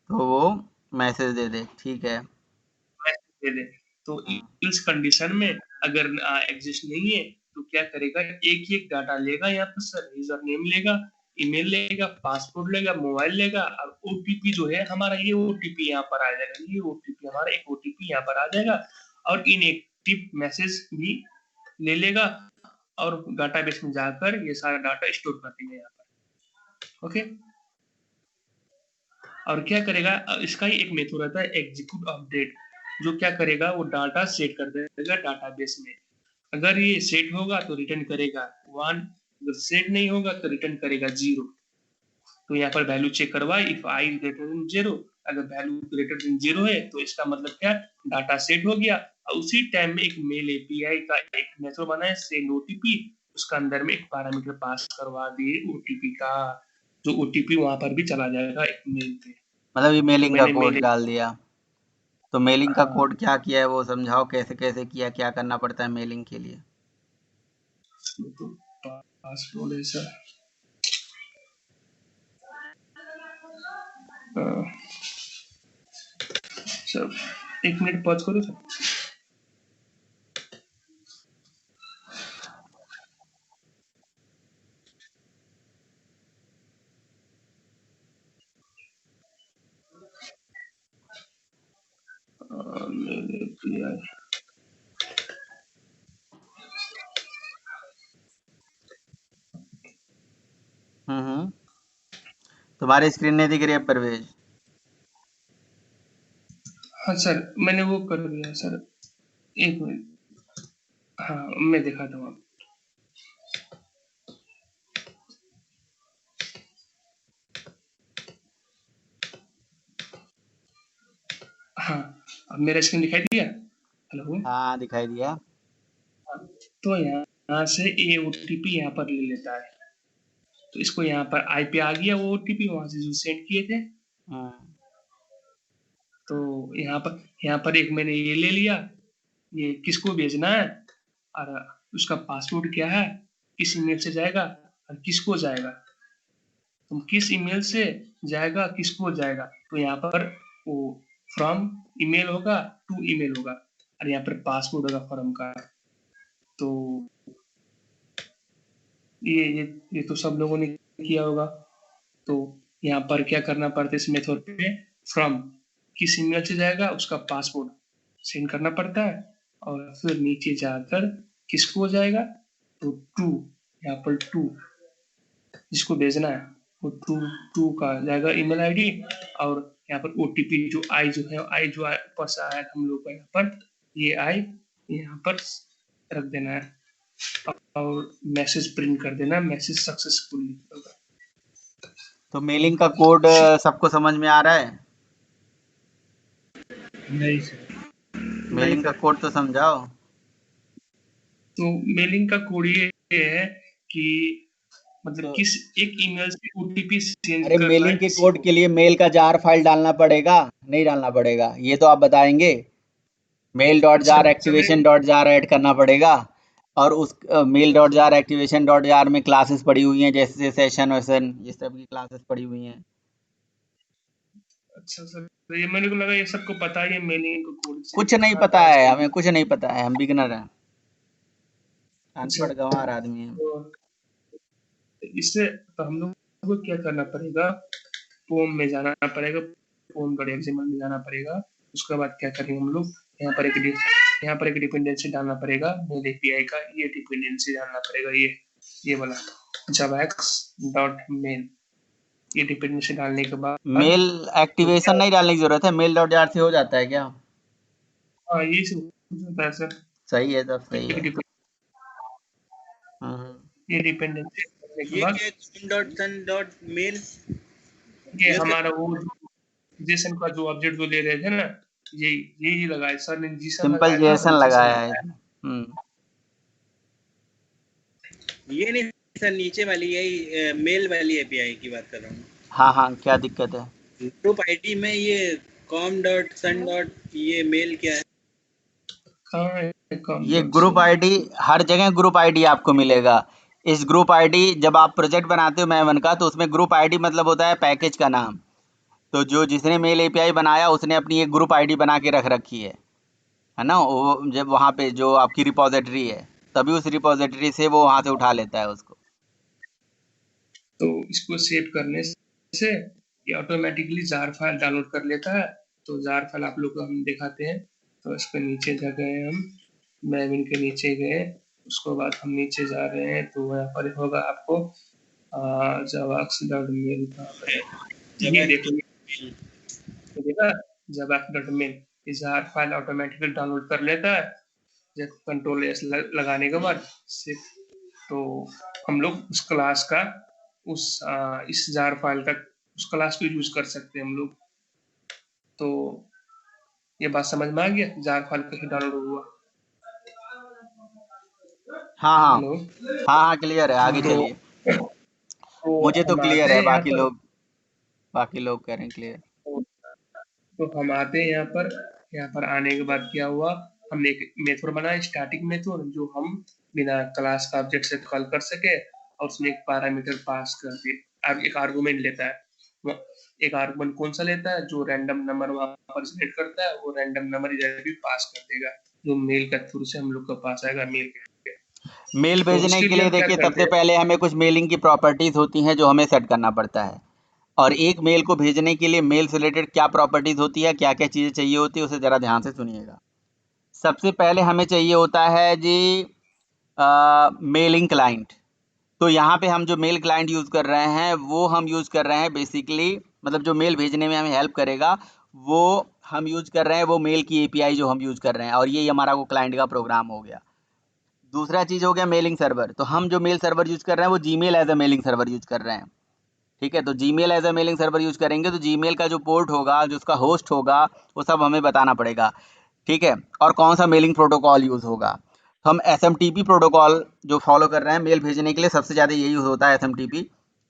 वो मैसेज दे दे, ठीक है। दे दे। तो हम्म, इस कंडीशन में अगर एग्जिस्ट नहीं है तो क्या करेगा, एक एक डाटा लेगा, यहाँ पर सर यूजर नेम लेगा, ईमेल लेगा, पासपोर्ट लेगा, मोबाइल लेगा, और ओटीपी जो है हमारा, ये ओटीपी यहाँ पर आ जाएगा, ये ओटीपी हमारा एक ओटीपी यहाँ पर आ जाएगा, और इन एक टिप मैसेज भी ले लेगा और डाटाबेस में जाकर ये सारा डाटा स्टोर कर देगा यहाँ पर। ओके, और क्या करेगा, इसका ही एक मेथड रहता है एग्जीक्यूट अपडेट, जो क्या करेगा वो डाटा सेट कर देगा डाटाबेस में। अगर ये सेट होगा तो रिटर्न करेगा 1, अगर सेट नहीं होगा तो रिटर्न करेगा 0। तो यहाँ पर वैल्यू चेक करवा, इफ आई ग्रेटर देन 0, अगर वैल्यू ग्रेटर देन 0 है तो इसका मतलब क्या, डाटा सेट हो गया। और उसी टाइम में एक मेल एपीआई का एक मेथड बना है सेंड ओटीपी, उसका अंदर में एक पैरामीटर पास करवा दिए ओटीपी का, जो ओटीपी वहां पर भी चला जाएगा एक मेल पे। मतलब ये मेलिंग का मैंने कोड मेल, डाल दिया। तो मेलिंग का हाँ कोड क्या किया है वो समझाओ, कैसे कैसे किया, क्या करना पड़ता है मेलिंग के लिए। तो पासवर्ड है सर, सर 1 मिनट पॉज करो सर। मेल एपीआई, तुम्हारी स्क्रीन नहीं दिख रही है परवेज? हाँ सर मैंने वो कर दिया सर, 1 मिनट, हाँ मैं दिखाता हूँ। हाँ अब मेरा स्क्रीन दिखाई दिया? हेलो, हाँ दिखाई दिया। तो यहाँ से ये ओटीपी यहाँ पर ले लेता है, तो इसको यहाँ पर आई पे आ गया वो ओटीपी वहां से जो सेंड किए थे। तो यहाँ पर एक मैंने ये ले लिया, ये किसको भेजना है और उसका पासवर्ड क्या है, किस ईमेल से जाएगा और किसको जाएगा, तो किस ईमेल से जाएगा किसको जाएगा, तो यहाँ पर वो फ्रॉम ईमेल होगा टू ईमेल होगा और यहाँ पर पासवर्ड होगा फ्रॉम का। तो ये तो सब लोगों ने किया होगा। तो यहाँ पर क्या करना पड़ता है इस मेथड पे, फ्रॉम किस ईमेल से जाएगा उसका पासवर्ड सेंड करना पड़ता है, और फिर नीचे जाकर किसको जाएगा, तो टू, यहाँ पर टू जिसको भेजना है वो टू का जाएगा ईमेल आईडी, और यहाँ पर ओटीपी जो आई जो पास आया हम लोग का यहाँ पर, ये आई यहाँ पर रख देना है और मैसेज प्रिंट कर देना, मैसेज सक्सेसफुली होगा। तो मेलिंग का कोड सबको समझ में आ रहा है? नहीं सर, मेलिंग का कोड तो समझाओ। तो मेलिंग का कोड ये है कि मतलब किस एक ईमेल से ओटीपी सेंड अरे करना है मेलिंग के किसी कोड को। के लिए मेल का जार फाइल डालना पड़ेगा, नहीं डालना पड़ेगा, ये तो आप बताएंगे। Mail dot jar activation dot jar add करना पड़ेगा, और उस mail dot jar activation dot jar में क्लासेस पड़ी हुई हैं, जैसे सेशन वेशन ये सब की क्लासेस पड़ी हुई हैं। अच्छा सर, तो ये मेरे को लगा ये सबको पता है, ये मेलिंग का कोड कुछ नहीं पता है हमें, कुछ नहीं पता है, हम बिगनर हैं, अनपढ़ गंवार आदमी हैं। तो इससे तो हम लोग को क्या करना पड़ेगा, पोम में जाना पड़ेगा, पोम डॉट एक्सएमएल में जाना पड़ेगा। उसके बाद क्या करेंगे हम लोग, यहाँ पर एक डिपेंडेंसी डालना पड़ेगा मेल एपीआई का, ये डिपेंडेंसी डालना पड़ेगा, ये वाला javax.mail, ये डिपेंडेंसी डालने के बाद मेल एक्टिवेशन नहीं डालने की जरूरत है, मेल डॉट जार से हो जाता है क्या? हाँ ये सब होता है सर, सही है, तब सही है। ये डिपेंडेंसी डालने के ये बाद क्या ये हमारा वो जेसन का जो ऑब्जेक्ट जो ले रहे थे ना, यही लगाया सर ने, जीसन सिंपल लगाया था, जेसन लगाया है। ये नहीं सर, नीचे वाली यही मेल वाली एपीआई की बात कर रहा हूँ। हाँ हाँ, क्या दिक्कत है? ग्रुप आईडी में ये com.sun. ये मेल क्या है? ये ग्रुप आईडी हर जगह ग्रुप आईडी आपको मिलेगा। इस ग्रुप आईडी जब आप प्रोजेक्ट बनाते हो मैवन का, तो उसमें ग्रुप आईडी मतलब होता है पैकेज का नाम। तो जिसने मेल एपीआई बनाया उसने अपनी एक ग्रुप आईडी बना के रख रखी है ना, वो जब वहाँ पे जो आपकी रिपोजिटरी है, तभी उस रिपोजिटरी से वो वहाँ से उठा लेता है उसको। तो इसको सेव करने से ये ऑटोमेटिकली जार फाइल डाउनलोड कर लेता है। तो जार फाइल आप लोग को हम दिखाते हैं, तो इस पर नीचे जा गए हम, मैविन के नीचे गए, उसके बाद हम नीचे जा रहे हैं तो यहाँ पर होगा आपको javax.mail कहाँ पर है, ये देखो, ये देखा javax.mail, ये जार फाइल ऑटोमेटिकली डाउनलोड कर लेता है जब कंट्रोल एस लगाने के बाद से। तो हम लोग उस क्लास का इस जार फाइल का उस क्लास को यूज कर सकते हैं हम लोग। तो ये बात समझ में आ गया, जार फाइल कैसे डाउनलोड हुआ? हाँ हाँ हेलो। हाँ हाँ क्लियर है, आगे तो चलिए। मुझे तो हम क्लियर आते है, हैं यहाँ पर, बाकी लोग कह रहे हैं क्लियर। तो हम आते हैं यहाँ पर आने के बाद क्या हुआ, हमने एक मेथड बनाया, स्टैटिक मेथड, जो हम बिना क्लास का ऑब्जेक्ट से कॉल कर सके, और उसमें एक पैरामीटर पास कर दिए। अब एक आर्गुमेंट लेता है, एक आर्गुमेंट कौन सा लेता है, जो रैंडम नंबर वहां पर सेट करता है, वो रैंडम नंबर इधर भी पास कर देगा, जो मेल के थ्रू से हम लोग के पास आएगा मेल के। मेल तो भेजने उसके के लिए लिए हम क्या देखिए, करते सबसे हैं, पहले हमें कुछ मेलिंग की प्रॉपर्टीज होती हैं जो हमें सेट करना पड़ता है। और एक मेल को भेजने के लिए मेल से रिलेटेड क्या प्रॉपर्टीज होती है, क्या क्या चीज़ें चाहिए होती है, उसे ज़रा ध्यान से सुनिएगा। सबसे पहले हमें चाहिए होता है जी मेलिंग क्लाइंट। तो यहाँ पे हम जो मेल क्लाइंट यूज़ कर रहे हैं वो हम यूज़ कर रहे हैं बेसिकली, मतलब जो मेल भेजने में हमें हेल्प करेगा वो हम यूज़ कर रहे हैं, वो मेल की एपीआई जो हम यूज़ कर रहे हैं, और ये हमारा वो क्लाइंट का प्रोग्राम हो गया। दूसरा चीज़ हो गया मेलिंग सर्वर। तो हम जो मेल सर्वर यूज़ कर रहे हैं वो Gmail as a mailing server use कर रहे हैं। ठीक है, तो Gmail as a mailing server use करेंगे तो जीमेल का जो पोर्ट होगा, जो उसका होस्ट होगा, वो सब हमें बताना पड़ेगा। ठीक है, और कौन सा मेलिंग प्रोटोकॉल यूज़ होगा। तो हम SMTP प्रोटोकॉल जो फॉलो कर रहे हैं मेल भेजने के लिए, सबसे ज़्यादा यही यूज़ होता है SMTP।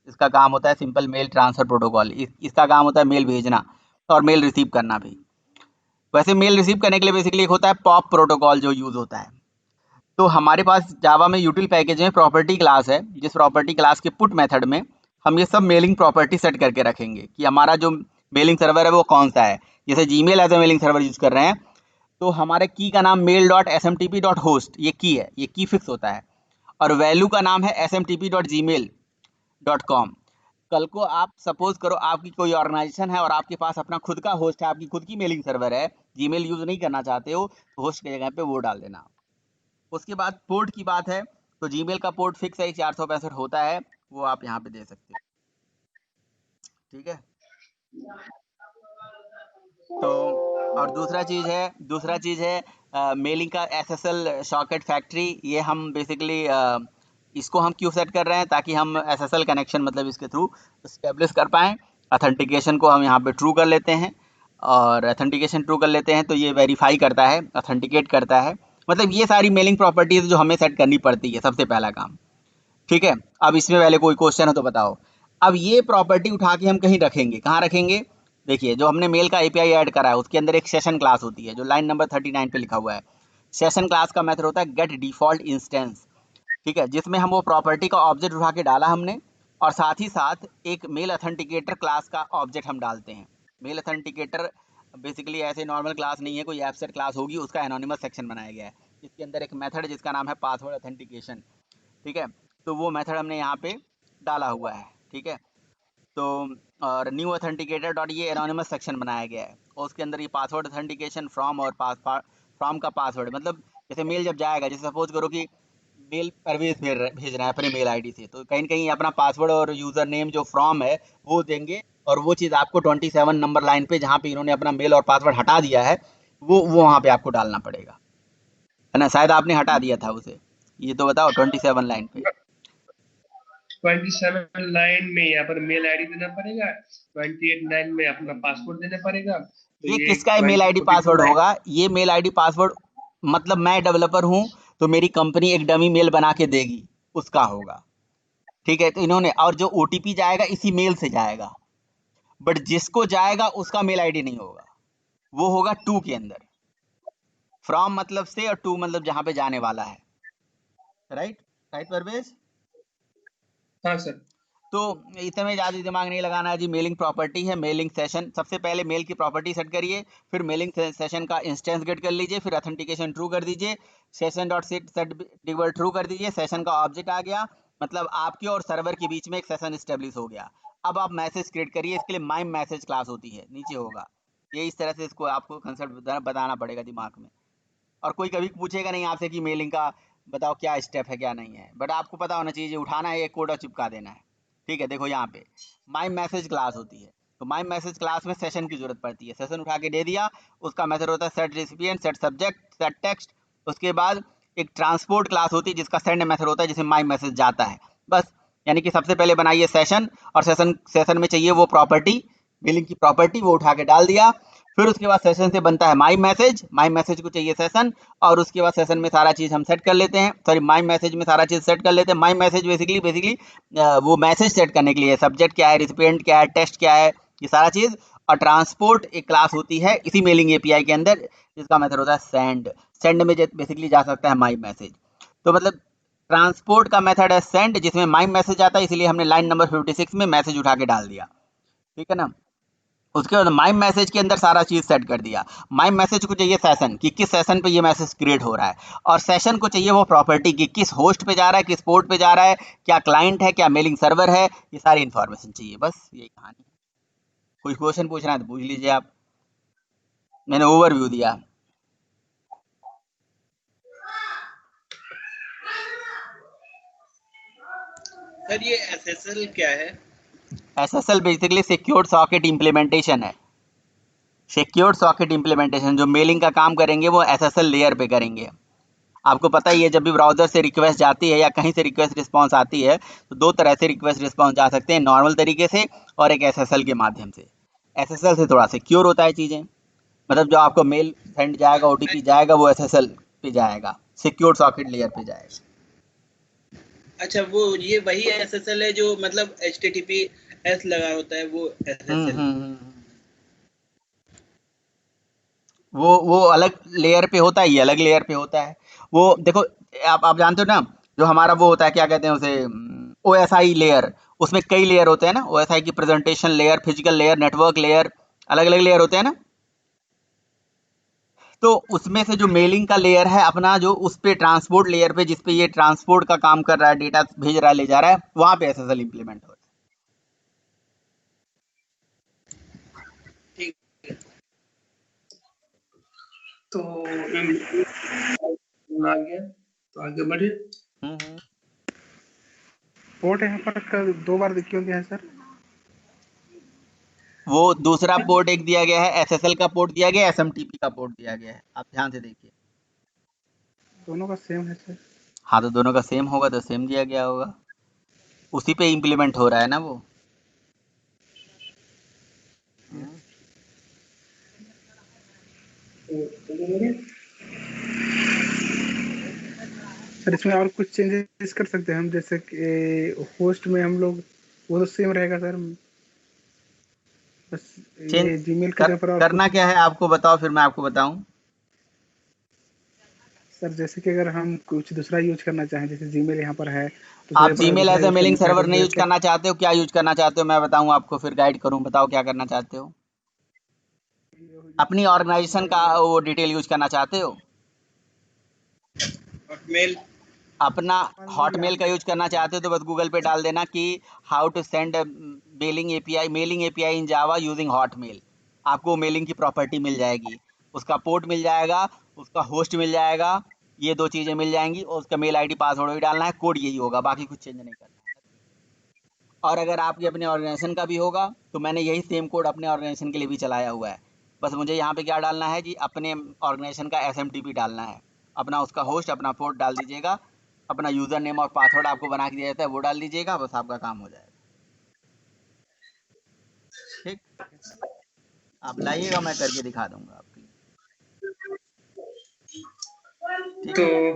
इसका काम होता है सिंपल मेल ट्रांसफ़र प्रोटोकॉल। इसका काम होता है मेल भेजना और मेल रिसीव करना भी। वैसे मेल रिसीव करने के लिए बेसिकली एक होता है पॉप प्रोटोकॉल जो यूज़ होता है। तो हमारे पास जावा में यूटिल पैकेज में प्रॉपर्टी क्लास है, जिस प्रॉपर्टी क्लास के पुट मेथड में हम ये सब मेलिंग प्रॉपर्टी सेट करके रखेंगे कि हमारा जो मेलिंग सर्वर है वो कौन सा है। जैसे Gmail as a mailing server use कर रहे हैं तो हमारे की का नाम mail.smtp.host, ये की है, ये की फिक्स होता है, और वैल्यू का नाम है smtp.gmail.com। कल को आप सपोज करो आपकी कोई ऑर्गेनाइजेशन है और आपके पास अपना खुद का होस्ट है, आपकी खुद की मेलिंग सर्वर है, जीमेल यूज़ नहीं करना चाहते हो, तो होस्ट की जगह पे वो डाल देना। उसके बाद पोर्ट की बात है तो जीमेल का पोर्ट फिक्स है, 465 होता है, वो आप यहाँ पे दे सकते हो। ठीक है, तो और दूसरा चीज़ है मेलिंग का SSL सॉकेट फैक्ट्री। ये हम बेसिकली इसको हम क्यों सेट कर रहे हैं, ताकि हम SSL कनेक्शन मतलब इसके थ्रू इस्टेब्लिश कर पाएँ। अथेंटिकेशन को हम यहाँ पे ट्रू कर लेते हैं, और अथेंटिकेशन ट्रू कर लेते हैं तो ये वेरीफाई करता है, अथेंटिकेट करता है। मतलब ये सारी मेलिंग प्रॉपर्टीज़ जो हमें सेट करनी पड़ती है, सबसे पहला काम। ठीक है, अब इसमें पहले कोई क्वेश्चन हो तो बताओ। अब ये प्रॉपर्टी उठा के हम कहीं रखेंगे, कहाँ रखेंगे? देखिए, जो हमने मेल का एपीआई ऐड करा है उसके अंदर एक सेशन क्लास होती है जो लाइन नंबर 39 पे लिखा हुआ है। सेशन क्लास का मेथड होता है गेट डिफॉल्ट इंस्टेंस। ठीक है, जिसमें हम वो प्रॉपर्टी का ऑब्जेक्ट उठा के डाला हमने, और साथ ही साथ एक मेल अथेंटिकेटर क्लास का ऑब्जेक्ट हम डालते हैं। मेल अथेंटिकेटर बेसिकली ऐसे नॉर्मल क्लास नहीं है, कोई एब्स्ट्रैक्ट क्लास होगी, उसका एनोनिमस सेक्शन बनाया गया है। इसके अंदर एक मेथड है जिसका नाम है पासवर्ड अथेंटिकेशन। ठीक है, तो वो मेथड हमने यहाँ पे डाला हुआ है। ठीक है, तो और न्यू अथेंटिकेटर डॉट ये एनोनिमस सेक्शन बनाया गया है, और उसके अंदर ये पासवर्ड अथेंटिकेशन फ्रॉम और फ्रॉम का पासवर्ड, मतलब जैसे मेल जब जाएगा, जैसे सपोज करो कि मेल परवेज भेज रहे हैं अपने मेल आईडी से, तो कहीं न कहीं अपना पासवर्ड और यूज़र नेम जो फ्रॉम है वो देंगे, और वो चीज़ आपको 27 नंबर लाइन पे जहाँ पे इन्होंने अपना मेल और पासवर्ड हटा दिया है वो वहाँ पे आपको डालना पड़ेगा, है ना? शायद आपने हटा दिया था उसे, ये तो बताओ 27 लाइन पे। 27 लाइन में यहाँ पर मेल आईडी देना पड़ेगा, 28 लाइन में अपना पासवर्ड देना पड़ेगा। तो ये ये किसका मेल आईडी 42 पासवर्ड लाइन, होगा? ये मेल आईडी पासवर्ड मतलब मैं डेवलपर हूँ तो मेरी कंपनी एक डमी मेल बना के देगी, उसका होगा। ठीक है, तो इन्होंने, और जो ओटीपी जाएगा इसी मेल से जाएगा, बट जिसको जाएगा उसका मेल आईडी नहीं होगा, वो होगा टू के अंदर। फ्रॉम मतलब से, और टू मतलब जहां पे जाने वाला है। Right right Parvez. हाँ सर। तो इसमें ज़्यादा दिमाग नहीं लगाना है जी। मेलिंग प्रॉपर्टी है, मेलिंग सेशन, सबसे पहले मेल की प्रॉपर्टी सेट करिए, फिर मेलिंग सेशन का इंस्टेंस गेट कर लीजिए, फिर अथेंटिकेशन ट्रू कर दीजिए, सेशन डॉट सेट डिवर ट्रू कर दीजिए, सेशन का ऑब्जेक्ट आ गया, मतलब आपके और सर्वर के बीच में एक सेशन स्टेब्लिश हो गया। अब आप मैसेज क्रिएट करिए, इसके लिए माइम मैसेज क्लास होती है, नीचे होगा ये, इस तरह से इसको आपको कंसेप्ट बताना पड़ेगा दिमाग में। और कोई कभी पूछेगा नहीं आपसे कि मेलिंग का बताओ क्या स्टेप है क्या नहीं है, बट आपको पता होना चाहिए उठाना है एक कोड और चिपका देना है। ठीक है, देखो यहाँ पे माई मैसेज क्लास होती है, तो माई मैसेज क्लास में सेशन की जरूरत पड़ती है। सेशन उठा के दे दिया, उसका मेथड होता है set recipient, set subject, set text. उसके बाद एक ट्रांसपोर्ट क्लास होती है जिसका सेंड मेथड होता है जिसमें माई मैसेज जाता है। बस, यानी कि सबसे पहले बनाइए सेशन, और सेशन में चाहिए वो प्रॉपर्टी, मेलिंग की प्रॉपर्टी, वो उठा के डाल दिया। फिर उसके बाद सेशन से बनता है माई मैसेज को चाहिए सेशन, और उसके बाद सेशन में सारा चीज़ हम सेट कर लेते हैं, सॉरी माई मैसेज में सारा चीज़ सेट कर लेते हैं। माई मैसेज बेसिकली वो मैसेज सेट करने के लिए सब्जेक्ट क्या है, रिसिपिएंट क्या है, टेस्ट क्या है, ये सारा चीज़। और ट्रांसपोर्ट एक क्लास होती है इसी मेलिंग एपीआई के अंदर जिसका मेथड होता है सेंड में बेसिकली जा सकता है माई मैसेज। तो मतलब ट्रांसपोर्ट का मेथड है सेंड जिसमें माई मैसेज आता है, इसलिए हमने लाइन नंबर 56 में मैसेज उठा के डाल दिया। ठीक है ना। उसके बाद माई मैसेज के अंदर सारा चीज सेट कर दिया। माई मैसेज को चाहिए सेशन कि किस सेशन पे ये मैसेज क्रिएट हो रहा है, और सेशन को चाहिए वो प्रॉपर्टी कि किस होस्ट पे जा रहा है, किस पोर्ट पे जा रहा है, क्या क्लाइंट है, क्या मेलिंग सर्वर है, ये सारी इन्फॉर्मेशन चाहिए। बस यही कहानी है। कोई क्वेश्चन पूछना है तो पूछ लीजिए आप, मैंने ओवरव्यू दिया। सर ये एसएसएल क्या है? SSL basically secure socket implementation है। सिक्योर सॉकेट इम्प्लीमेंटेशन जो मेलिंग का काम करेंगे वो एसएसएल लेयर पे करेंगे। आपको पता ही है जब भी ब्राउजर से रिक्वेस्ट जाती है या कहीं से रिक्वेस्ट रिस्पांस आती है तो दो तरह से रिक्वेस्ट रिस्पांस जा सकते हैं, नॉर्मल तरीके से और एक एसएसएल के माध्यम से। एसएसएल से थोड़ा सिक्योर होता है चीज़ें, मतलब जो आपको मेल सेंड जाएगा, ओटीपी जाएगा, वो एसएसएल पे जाएगा, सिक्योर सॉकेट लेयर पे जाएगा। अच्छा, वो ये वही एसएसएल है जो मतलब HTTPS लगा होता है वो एसएसएल? वो अलग लेयर पे होता है, ये अलग लेयर पे होता है। वो देखो, आप जानते हो ना, जो हमारा वो होता है क्या कहते हैं उसे, ओएसआई लेयर, उसमें कई लेयर होते हैं ना, ओएसआई की presentation layer, physical layer, network layer, अलग अलग लेयर होते हैं ना। तो उसमें से जो मेलिंग का लेयर है अपना, जो उस पे ट्रांसपोर्ट लेयर पे, जिस पे ये ट्रांसपोर्ट का काम कर रहा है, डेटा भेज रहा है, ले जा रहा है, वहां पे एसएसएल इंप्लीमेंट हो रहा ठीक है। तो आ गया, तो आगे बढ़े। है। पोर्ट यहाँ पर 2 बार क्यों दिया है सर? वो दूसरा पोर्ट एक दिया गया है, एसएसएल का पोर्ट दिया गया है, एसएमटीपी का पोर्ट दिया गया है, आप ध्यान से देखिए। दोनों का सेम है सर। हाँ, तो दोनों का सेम होगा तो सेम दिया गया होगा, उसी पे इम्प्लीमेंट हो रहा है ना वो। सर इसमें और कुछ चेंजेस कर सकते हैं हम, जैसे कि होस्ट में हम लोग वो तो सेम रहेगा सर, बस ये जीमेल की जगह पर और करना कुछ। क्या है आपको बताओ, फिर मैं आपको बताऊं। सर जैसे कि अगर हम कुछ दूसरा यूज करना चाहें, जैसे जीमेल यहाँ पर है तो आप जगह पर जीमेल दूसरा एज ए यूज मेलिंग करना चाहें सर्वर तो नहीं उसमें यूज क्या? करना चाहते हो, क्या यूज करना चाहते हो, मैं बताऊं आपको, फिर गाइड करूं, बताओ क्या करना चाहते हो। अपनी ऑर्गेनाइजेशन का वो डिटेल यूज करना चाहते हो, हॉटमेल? अपना हॉटमेल का यूज करना चाहते हो तो बस गूगल पे डाल देना कि how to send mailing API in Java using Hotmail, आपको मेलिंग की प्रॉपर्टी मिल जाएगी, उसका पोर्ट मिल जाएगा, उसका होस्ट मिल जाएगा, ये दो चीज़ें मिल जाएंगी, और उसका मेल आईडी पासवर्ड भी डालना है, कोड यही होगा, बाकी कुछ चेंज नहीं करना है। और अगर आपके अपने ऑर्गेनाइजेशन का भी होगा तो मैंने यही सेम कोड अपने ऑर्गेनाइजेशन के लिए भी चलाया हुआ है। बस मुझे यहाँ पे क्या डालना है जी, अपने ऑर्गेनाइजेशन का एसएमटीपी डालना है, अपना उसका होस्ट, अपना पोर्ट डाल दीजिएगा, अपना यूज़र नेम और पासवर्ड आपको बना के दिया जाता है वो डाल दीजिएगा, बस आपका काम हो जाएगा। ठीक, आप लाइएगा, मैं करके दिखा दूंगा आपके लिए। ठीक तो है,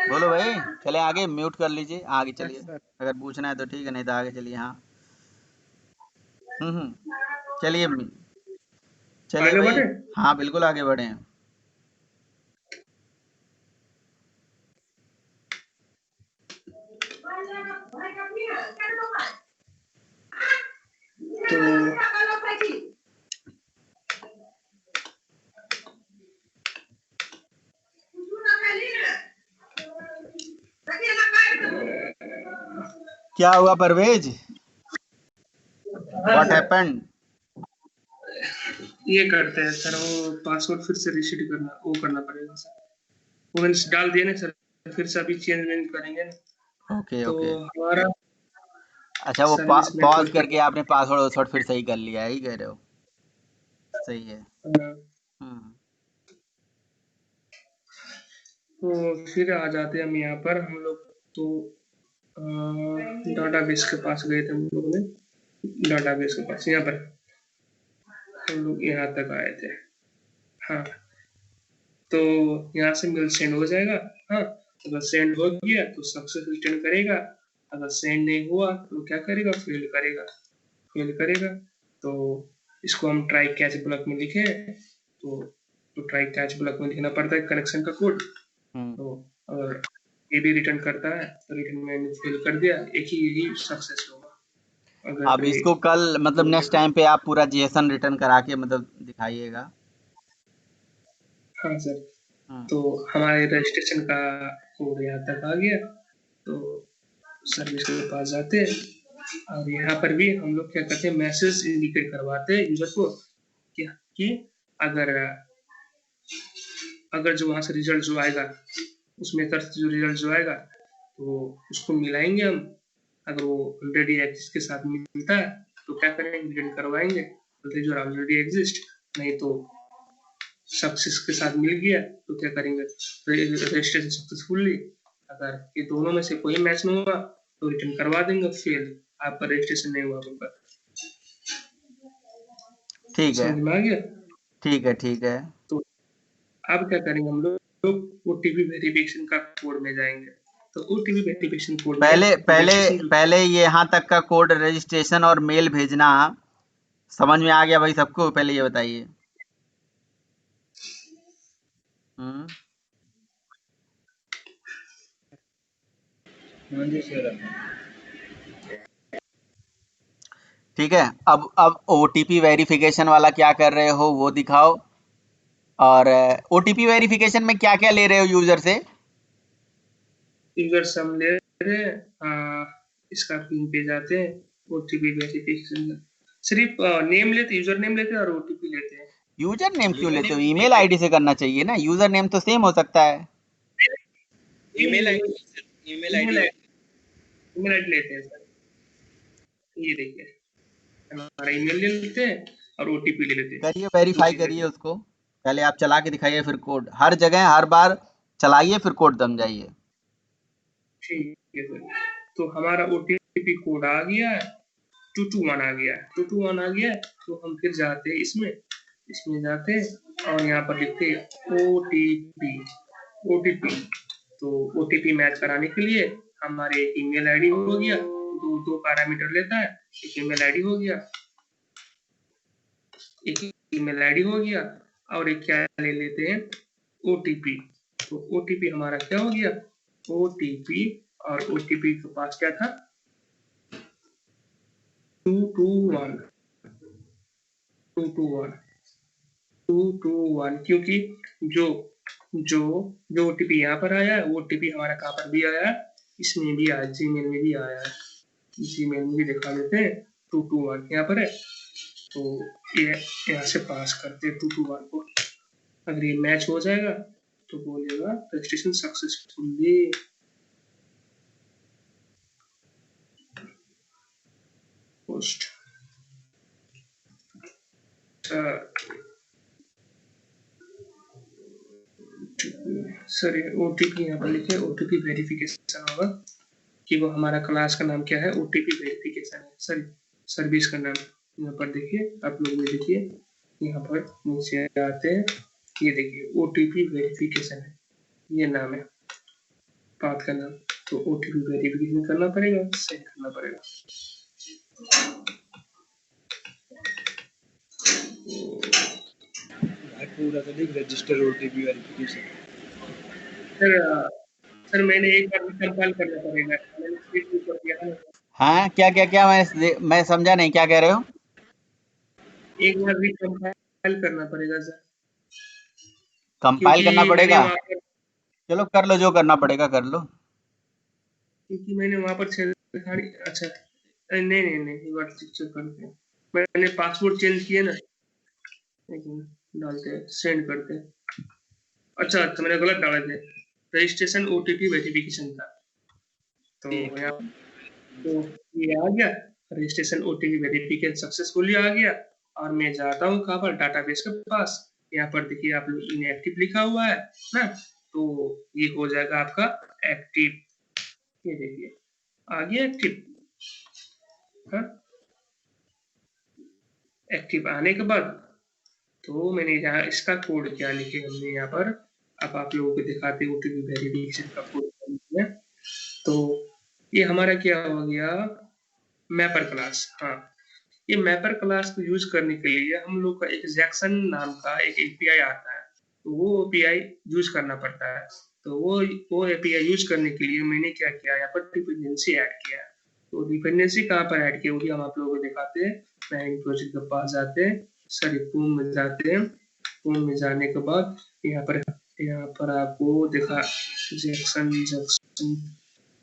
बोलो भाई, चले आगे, म्यूट कर लीजिए, आगे चलिए, सर अगर पूछना है तो ठीक है, नहीं तो आगे चलिए। हाँ, चलिए चलिए आगे भाई, बढ़े। हाँ बिल्कुल आगे बढ़े हैं। क्या हुआ परवेज, व्हाट हैपेंड? ये करते हैं सर, वो पासवर्ड फिर से रीसेट करना, वो करना पड़ेगा सर। वो मैंने डाल दिया ना सर, फिर से अभी चेंज करेंगे ना ओके तो ओके। हमारा अच्छा, वो सर्विस पॉज नेटवर्क करके आपने पासवर्ड वासवर्ड फिर सही कर लिया है, ही कह रहे हो? सही है। हम्म। तो फिर आ जाते हैं हम यहाँ पर, हम लोग तो डाटाबेस के पास गए थे हम लोग ने, डाटाबेस के पास यहाँ पर हम लोग यहाँ तक आए थे। हाँ, तो यहाँ से मेल सेंड हो जाएगा। हाँ, अगर सेंड हो गया तो सक्सेस रिटर्न करेगा, अगर सेंड नहीं हुआ तो क्या करेगा, फेल करेगा। फेल करेगा तो इसको हम ट्राई कैच ब्लॉक में लिखे, तो ट्राई कैच ब्लॉक में लिखना पड़ता है कनेक्शन का कोड। तो अगर ये भी रिटर्न करता है तो रिटर्न मैंने फेल कर दिया, एक ही सक्सेस होगा। अब अगर इसको कल मतलब नेक्स्ट टाइम पे आप पूरा जेएसएन रिटर्न करा के मतलब दिखाइएगा। हाँ सर, तो हमारे रजिस्ट्रेशन का कोड यहाँ तक आ गया, तो सर्विस के पास जाते हैं और यहाँ पर भी हम लोग क्या करते हैं, मैसेज इंडिकेट करवाते हैं यूजर को कि अगर जो वहां से रिजल्ट जो आएगा, उसमें तरफ जो रिजल्ट जो आएगा तो उसको मिलाएंगे हम। अगर वो ऑलरेडी एग्जिस्ट के साथ मिलता है तो क्या करेंगे, रिटर्न करवाएंगे, जो ऑलरेडी एग्जिस्ट, नहीं तो सक्सेस के साथ मिल गया तो क्या करेंगे, रजिस्ट्रेशन सक्सेसफुली। अगर ये दोनों में से कोई मैच नहीं हुआ तो रिटर्न करवा देंगे, फेल, आपका रजिस्ट्रेशन नहीं हुआ होगा। ठीक है, समझ में आ गया? ठीक है, ठीक है। तो अब क्या करेंगे, हम लोग ओटीपी वेरिफिकेशन का कोड में जाएंगे। तो ओटीपी वेरिफिकेशन कोड में पहले ये यहाँ तक का कोड रजिस्ट्रेशन और मेल भेजना समझ में आ गया भाई सबको? पहले ये बताइए। ठीक है, अब ओटीपी वेरिफिकेशन वाला क्या कर रहे हो वो दिखाओ। और ओटीपी वेरिफिकेशन में क्या क्या ले रहे हो यूजर से? यूजर से हम ले रहे हैं, इसका पिन पे जाते हैं, ओटीपी वेरिफिकेशन सिर्फ नेम लेते, यूजर नेम लेते हैं और ओटीपी लेते हैं। यूजर नेम क्यों लेते हो? ईमेल आईडी से करना चाहिए ना, यूजर नेम तो सेम हो सकता है। ईमेल आईडी लेते हैं सर, ये देखिए हमारा ईमेल ले लेते हैं और ओटीपी ले लेते हैं। करिए, वेरीफाई करिए उसको, पहले आप चला के दिखाइए, फिर कोड हर जगह हर बार चलाइए, फिर कोड समझाइए। ठीक है सर, तो हमारा ओटीपी कोड आ गया है, 221 आ गया है, 221 आ गया है, तो हम फिर जाते हैं इसमें जाते हैं और यहाँ पर लिखते हैं ओटीपी। तो ओटीपी मैच कराने के लिए हमारे ईमेल आईडी हो गया, दो पैरामीटर लेता है, एक ईमेल आईडी हो गया, और एक क्या ले लेते हैं, ओटीपी। तो ओटीपी हमारा क्या हो गया, ओटीपी, और ओटीपी के पास क्या था, 221, क्योंकि जो ओटीपी यहाँ पर आया है वो ओटीपी हमारा कहाँ पर भी आया है, इसमें भी आया, जीमेल में भी आया है, जीमेल में भी दिखा देते हैं 221 यहाँ पर है। तो ये यहाँ से पास करते हैं 221 को, अगर ये मैच हो जाएगा तो बोलेगा रजिस्ट्रेशन सक्सेसफुली। पोस्ट सर, ये ओटीपी यहाँ पर लिखे, ओटीपी वेरिफिकेशन होगा कि वो हमारा क्लास का नाम क्या है, ओटीपी वेरिफिकेशन है सर, सर्विस का नाम यहाँ पर देखिए, आप लोग भी देखिए, यहाँ पर नीचे आते हैं, ये देखिए ओटीपी वेरिफिकेशन है, ये नाम है पाथ का नाम। तो ओटीपी वेरिफिकेशन करना पड़ेगा, सेंड करना पड़ेगा। पूरा तो लिख रजिस्टर ओटीपी वेरिफिकेशन। सर मैंने एक बार कंपाइल करना पड़ेगा, मैंने स्पीड भी कर दिया था। हाँ, क्या मैं समझा नहीं, क्या कह रहे हो? एक बार भी कंपाइल करना पड़ेगा सर, कंपाइल करना पड़ेगा? पर, चलो कर लो, जो करना पड़ेगा कर लो। क्योंकि मैंने वहां पर छेड़खानी, अच्छा नहीं, एक बार चेक करते हैं, मैंने पासवर्ड चेंज किया ना, एक मिनट डालते हैं, सेंड करते हैं। अच्छा अच्छा, मैंने गलत डाला थे, रजिस्ट्रेशन ओटीपी वेरिफिकेशन था। तो ठीक यहाँ तो ये आ गया, रजिस्ट्रेशन ओटीपी वेरिफिकेशन सक्सेसफुली आ गया। और मैं जाता हूँ कहाँ पर, डाटाबेस के पास। यहाँ पर देखिए आप लोग इनएक्टिव लिखा हुआ है ना, तो ये हो जाएगा आपका एक्टिव। ये देखिए आ गया एक्टिव। हाँ, एक्टिव आने के बाद तो मैंने यहाँ इसका कोड क्या लिखे हमने यहाँ पर, अब आप लोगों को दिखाते हैं ओटीपी वेरिफिकेशन का कोड क्या लिखे हैं। तो ये हमारा क्या हो गया, मैपर क्लास। हाँ, ये मैपर क्लास को यूज करने के लिए हम लोग का एक जैक्सन नाम का एक एपीआई आता है, तो वो एपीआई यूज करना पड़ता है। तो वो एपीआई यूज करने के लिए मैंने क्या किया, यहाँ पर डिपेंडेंसी ऐड किया। तो डिपेंडेंसी कहाँ पर ऐड किया वो भी हम आप लोगों को दिखाते हैं। मैन प्रोजेक्ट के पास जाते हैं, सॉरी पूम में जाते हैं। पूम में जाने के बाद यहाँ पर आपको दिखा जैक्सन।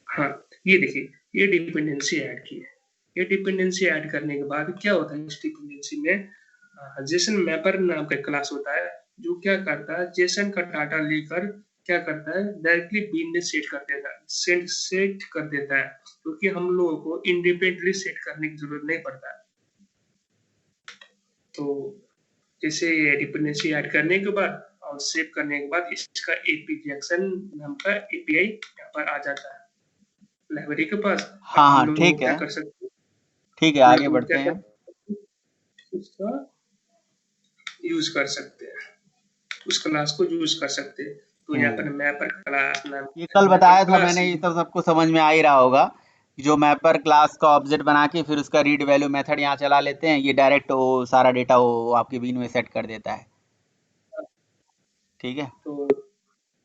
हाँ, ये देखिए ये डिपेंडेंसी ऐड की है। ये डिपेंडेंसी ऐड करने के बाद क्या होता है, इस डिपेंडेंसी में जेसन मैपर नाम का क्लास होता है, जो क्या करता है, जेसन का डाटा लेकर क्या करता है, डायरेक्टली बीन में सेट कर देता है, सेट कर देता है, क्योंकि हम लोगों को इंडिपेंडेंटली सेट करने की जरूरत नहीं पड़ता है। तो जैसे ये डिपेंडेंसी ऐड करने के बाद और सेव करने के बाद इसका एपी जैक्सन नाम का एपीआई यहाँ पर आ जाता है लाइब्रेरी के पास। हाँ हम हाँ लोग ठीक क्या है, कर सकते हैं, ठीक है, हम आगे लोग बढ़ते क्या हैं। कर उसका यूज कर सकते हैं, उस क्लास को यूज कर सकते हैं। तो यहाँ पर मैपर क्लास नाम ये कल मैपर बताया था क्लास। मैंने, ये तो सबको समझ में आ ही रहा होगा। जो मैपर क्लास का ऑब्जेक्ट बना के फिर उसका रीड वैल्यू मेथड यहाँ चला लेते हैं, ये डायरेक्ट वो सारा डेटा वो आपके बीन में सेट कर देता है। ठीक है, तो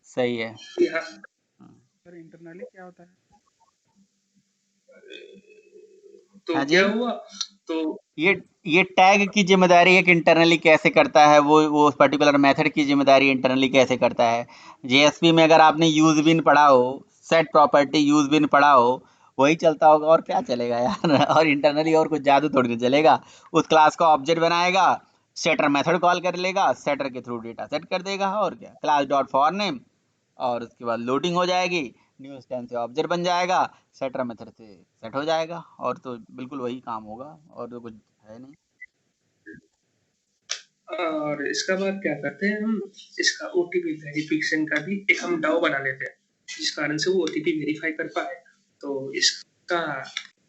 सही है। यहाँ सर इंटरनली क्या होता है? तो हाँ क्या जी, हुआ, तो ये टैग की जिम्मेदारी है कि इंटरनली कैसे करता है, वो पर्टिकुलर मेथड की जिम्मेदारी इंटरनली कैसे करता है। जेएसपी में अगर आपने यूज बिन पढ़ा हो, सेट प्रॉपर्टी यूज बिन पढ़ा हो, वही चलता होगा और क्या चलेगा यार। और इंटरनली और कुछ जादू थोड़ी ना चलेगा। उस क्लास का ऑब्जेक्ट बनाएगा, सेटर मेथड कॉल कर लेगा, सेटर के थ्रू डेटा सेट कर देगा, और क्या, क्लास डॉट फॉर नेम, और उसके बाद लोडिंग हो जाएगी, न्यू स्टैंड से ऑब्जेक्ट बन जाएगा, सेटर मेथड से सेट हो जाएगा, और तो बिल्कुल वही काम होगा, और तो कुछ है नहीं। और इसका बाद क्या करते हैं हम, इसका ओटीपी वेरिफिकेशन का भी एक हम डाउ बना लेते हैं, जिस कारण से वो ओटीपी वेरीफाई कर पाए। तो इसका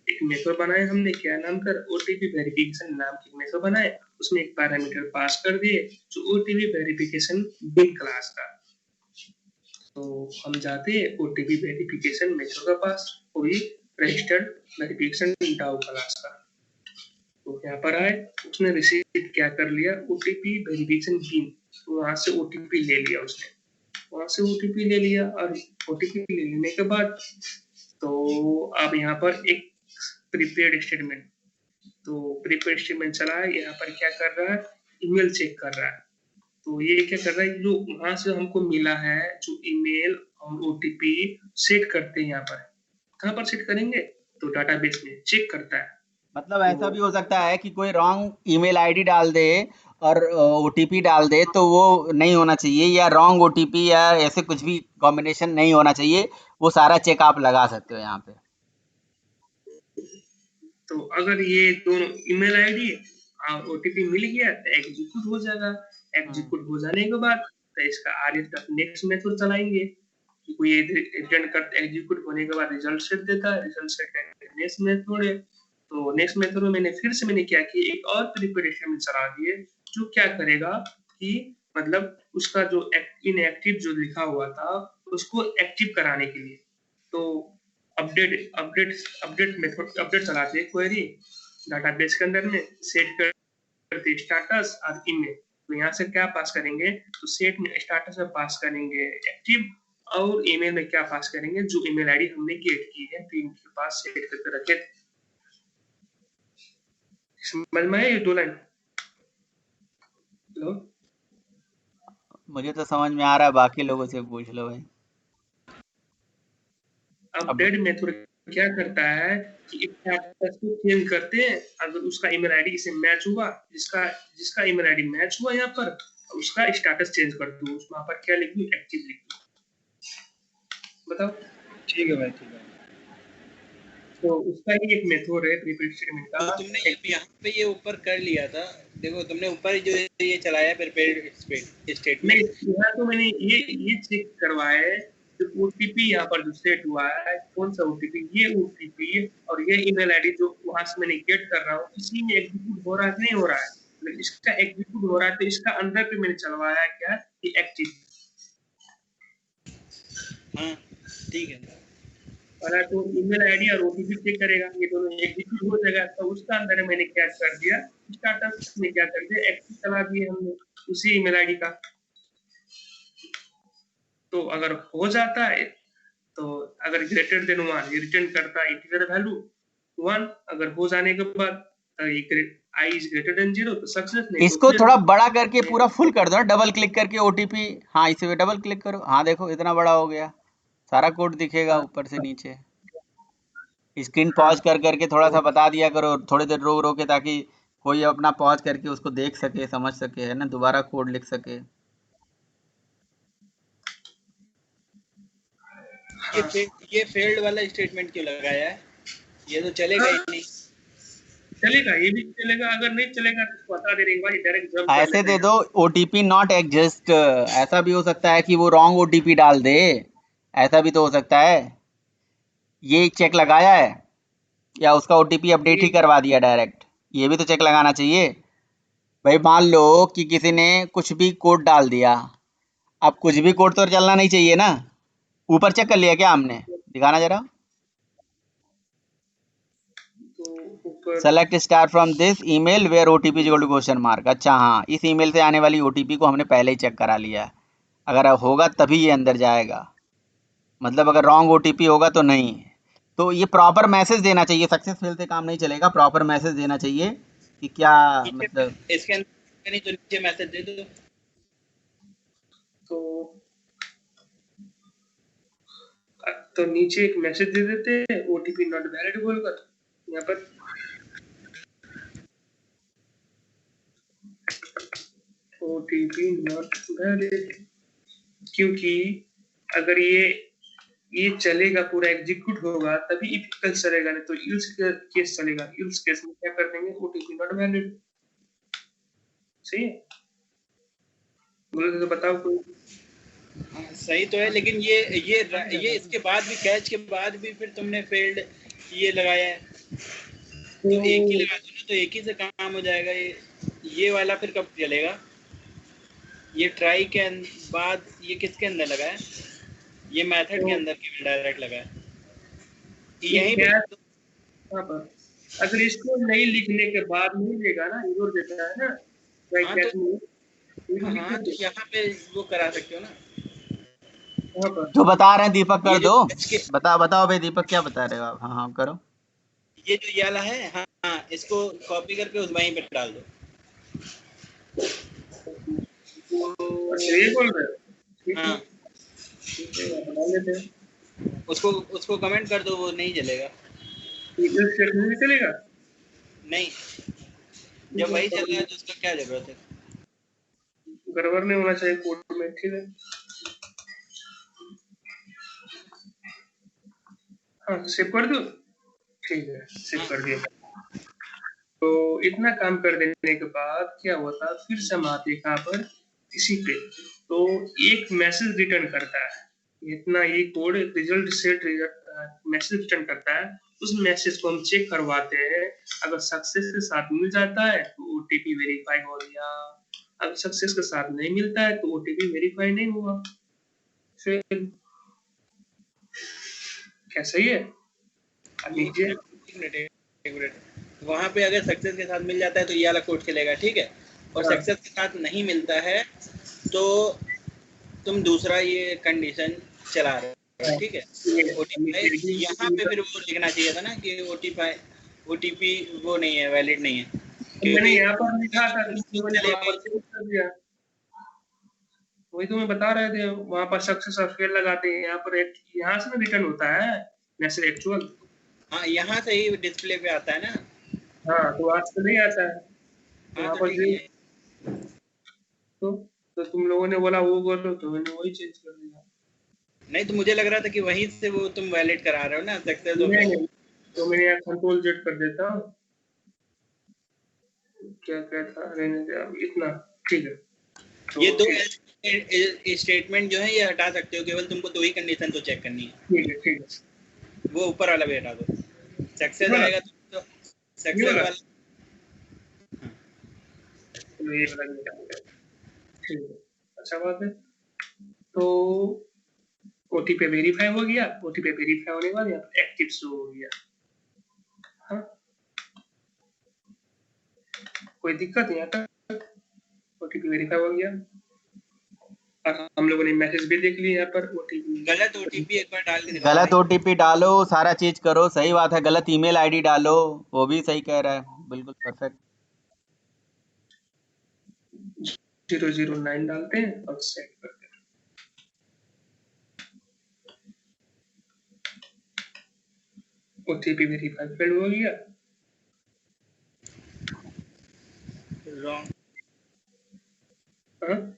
एक मेथड बनाए हमने, क्या नाम कर, ओटीपी वेरिफिकेशन नाम की मेथड बनाए। उसमें एक पैरामीटर पास कर दिए जो ओटीपी वेरिफिकेशन बिग क्लास का। तो हम जाते हैं ओटीपी वेरिफिकेशन मेथड के पास, वही रजिस्टर्ड वेरिफिकेशन डाउ क्लास का। तो यहाँ पर आए, उसने रिसीव क्या कर लिया, ओटीपी वेरिफिकेशन पिन, तो वहां से ओटीपी ले लिया उसने, वहां से ओटीपी ले लिया। और ओटीपी ले लेने के बाद तो अब यहाँ पर एक प्रीपेड स्टेटमेंट, तो प्रीपेड स्टेटमेंट चला है। यहाँ पर क्या कर रहा है, ईमेल चेक कर रहा है। तो ये क्या कर रहा है, जो वहां से हमको मिला है जो ईमेल और ओटीपी सेट करते हैं, यहाँ पर कहाँ पर सेट करेंगे, तो डाटाबेस में चेक करता है। मतलब ऐसा भी तो हो सकता है कि कोई रॉन्ग ईमेल आईडी डाल दे और ओटीपी डाल दे, तो वो नहीं होना चाहिए, या रॉन्ग ओटीपी या ऐसे कुछ भी कॉम्बिनेशन नहीं होना चाहिए। वो सारा चेक आप लगा सकते हो यहाँ पे। तो अगर ये दोनों ईमेल आईडी और ओटीपी मिल गया तो एग्जीक्यूट हो जाएगा। एग्जीक्यूट हो जाने के बाद तो इसका आगे तक नेक्स्ट मेथड चलाएंगे। कोई रिटर्न कर एग्जीक्यूट होने के बाद रिजल्ट सेट देता है, रिजल्ट सेट करके नेक्स्ट मेथड है। तो नेक्स्ट मेथड में मैंने क्या किया, एक और प्रिपरेशन में चला दिए, जो क्या करेगा कि मतलब उसका जो इनएक्टिव जो लिखा हुआ था उसको एक्टिव कराने के लिए। तो update update update method, update चलाते हैं क्वेरी डाटाबेस के अंदर में, सेट करते स्टेटस और ईमेल। तो यहाँ से क्या पास करेंगे, तो सेट में स्टेटस में पास करेंगे एक्टिव, और ईमेल में क्या पास करेंगे, जो ईमेल आईडी हमने गेट की है तो इनके पास सेट करके रखे थे। समझ में आया ये दो लाइन? हेलो, मुझे तो समझ में आ रहा है, बाकी लोगों से पूछ लो भाई। अब अपडेट मेथड क्या करता है कि स्टेटस को चेंज करते हैं, अगर उसका ईमेल आईडी इसे मैच हुआ, जिसका ईमेल आईडी मैच हुआ यहाँ पर, उसका स्टेटस चेंज कर दो, वहां पर क्या लिख दूं, एक्टिव लिख दूं। बताओ। ठीक है भाई, ठीक है। तो उसका ही एक मेथड है प्रीपेड स्टेटमेंट का। तो तुमने यहाँ पे ये ऊपर कर लिया था, देखो तुमने ऊपर जो ये चलाया प्रीपेड स्टेटमेंट। नहीं, यहाँ तो मैंने ये चेक करवाया है जो ओटीपी यहाँ पर जो सेट हुआ है, कौन सा ओटीपी, ये ओटीपी और ये ईमेल आईडी जो वहां से मैंने गेट कर रहा हूँ, इसी में एग्जीक्यूट हो रहा है कि नहीं हो रहा है। अगर इसका एग्जीक्यूट हो रहा है तो इसका अंदर पे मैंने चलवाया है क्या, कि एक्टिव। हाँ ठीक है। और तो ईमेल आईडी और ओटीपी चेक करेगा, ये दोनों एग्जीक्यूट हो जाएगा, तो उसका अंदर मैंने क्या कर दिया, स्टार्टअप में क्या कर दिया, एक्टिव चला दिया हमने उसी ईमेल आईडी का। तो अगर हो जाता है तो अगर ग्रेटर देन 1 ये रिटर्न करता है इंटीजर वैल्यू 1, अगर हो जाने के बाद आई इज ग्रेटर देन 0 तो सक्सेस। नहीं इसको थोड़ा बड़ा करके पूरा फुल कर दो, डबल क्लिक करके ओटीपी, हाँ इसे पे डबल क्लिक करो, हाँ देखो इतना बड़ा हो गया, सारा कोड दिखेगा ऊपर से नीचे। स्क्रीन पॉज कर करके थोड़ा सा बता दिया करो, थोड़ी देर रो के, ताकि कोई अपना पॉज करके उसको देख सके, समझ सके, है ना, दोबारा कोड लिख सके। ये फेल्ड वाला स्टेटमेंट क्यों लगाया है, ये तो चलेगा ही नहीं। चलेगा, ये भी चलेगा, अगर नहीं चलेगा तो बता दे रही डायरेक्ट जंप ऐसे दे दो ओटीपी नॉट एग्जिस्ट, ऐसा भी हो सकता है कि वो रॉन्ग ओटीपी डाल दे, ऐसा भी तो हो सकता है। ये चेक लगाया है या उसका ओटीपी अपडेट ही करवा दिया डायरेक्ट, ये भी तो चेक लगाना चाहिए भाई। मान लो कि किसी ने कुछ भी कोड डाल दिया, अब कुछ भी कोड तो चलना नहीं चाहिए ना, ऊपर चेक कर लिया क्या हमने, दिखाना जरा। Select star from this email where OTP is equal to question mark. अच्छा हाँ, इस ईमेल से आने वाली ओटीपी को हमने पहले ही चेक करा लिया है, अगर होगा तभी ये अंदर जाएगा, मतलब अगर रॉन्ग ओटीपी होगा तो नहीं। तो ये प्रॉपर मैसेज देना चाहिए, सक्सेसफुल से काम नहीं चलेगा, प्रॉपर मैसेज देना चाहिए कि क्या मतलब। इसके अंदर नहीं तो नीचे मैसेज दे दो। तो नीचे एक मैसेज दे देते हैं ओटीपी नॉट वैलिड बोलकर, यहाँ पर ओटीपी नॉट वैलिड, क्योंकि अगर ये चलेगा, पूरा एग्जीक्यूट होगा तभी इफ एल्स चलेगा, नहीं तो इल्स केस चलेगा। इल्स केस में क्या कर देंगे, ओटीपी नॉट वैलिड। सही है, बोलो तो बताओ कोई। सही तो है, लेकिन ये इसके बाद भी, कैच के बाद भी फिर तुमने फेल्ड ये लगाया है, तो एक ही लगा दो ना, तो एक ही से काम हो जाएगा। ये वाला फिर कब चलेगा, ये ट्राई के बाद ये किसके अंदर लगा है, ये मेथड के अंदर डायरेक्ट लगा है यहीं पे। अगर इसको नहीं लिखने के बाद नहीं देगा ना, इधर देता है ना, तो यहाँ पे वो करा सकते हो ना, जो बता रहे हैं दीपक कर दो, बताओ भाई दीपक क्या बता रहे हो आप। हाँ करो। ये जो वाला है, हाँ इसको कॉपी करके उस वहीं पे डाल दो। ये बोल रहे हाँ, उसको कमेंट कर दो, वो नहीं चलेगा। नहीं चलेगा, नहीं, जब वही चल रहा है तो उसका क्या जरूरत है, गड़बड़ नहीं होना चाहिए कोड में। ठीक है, हाँ सेव कर दो। ठीक है, सेव कर दिया। तो इतना काम कर देने के बाद क्या होता है, फिर से हम आते हैं कहाँ पर, इसी पे। तो एक मैसेज रिटर्न करता है, इतना ये code result set message return करता है, उस मैसेज को हम चेक करवाते हैं। अगर सक्सेस के साथ मिल जाता है तो ओटीपी वेरीफाई हो गया, अगर सक्सेस के साथ नहीं मिलता है तो ओटीपी वेरीफाई नहीं हुआ। फिर क्या सही है? वहां पे अगर सक्सेस के साथ मिल जाता है तो ये वाला कोड चलेगा, ठीक है, और सक्सेस के साथ नहीं मिलता है तो तुम दूसरा ये कंडीशन चला रहे हो, ठीक है। ओटीपी यहाँ पे फिर वो लिखना चाहिए था ना कि ओटीपी वो नहीं है, वैलिड नहीं है। मैंने यहाँ पर लिखा था, कर दिया, वही तो मैं बता रहे थे, वहां पर सक्सेस और फेल लगाते हैं, यहाँ पर यहाँ से रिटर्न होता है मैसेज एक्चुअल। हाँ, यहाँ से ही डिस्प्ले पे आता है ना। हाँ, तो आज तो नहीं आता है, तो हाँ वहाँ तो पर ठीक जो है। तो तुम लोगों ने बोला वो करो, तो मैंने वही चेंज कर दिया। नहीं तो मुझे लग रहा था कि वहीं से वो तुम वैलिड करा रहे हो ना, सक्सेस नहीं ऑफिस। नहीं, तो मैंने यहाँ कंट्रोल जेड कर देता हूँ। क्या क्या था, रहने दे अब इतना, ठीक है। तो ये दो ठीक स्टेटमेंट जो है ये हटा सकते हो, केवल तुमको 2 ही कंडीशन तो चेक करनी है। है, ठीक है। वो ऊपर वाला भी हटा दो। सक्सेस ये वाला आएगा तो ये सक्सेस वाला वाला। तो ये वाला निकाल दिया। ठीक है, अच्छा बात है। तो ओटीपी वेरीफाई हो गया, ओटीपी वेरीफाई होने के बाद यहाँ पर एक्टिव शो हो गया। हाँ, कोई दिक्कत नहीं आता, ओटीपी वेरीफाई हो गया। और हम लोगों ने मैसेज भी देख लिया यहाँ पर ओटीपी। गलत ओटीपी एक बार डाल के दिखाओ गलत भाई। ओटीपी डालो, सारा चीज करो, सही बात है। गलत ईमेल आईडी डालो, वो भी सही कह रहा है, बिल्कुल परफेक्ट। 009 डालते हैं और सेट करते हैं। ओटीपी वेरीफाई फेल्ड हो गया। रॉन्ग। हाँ,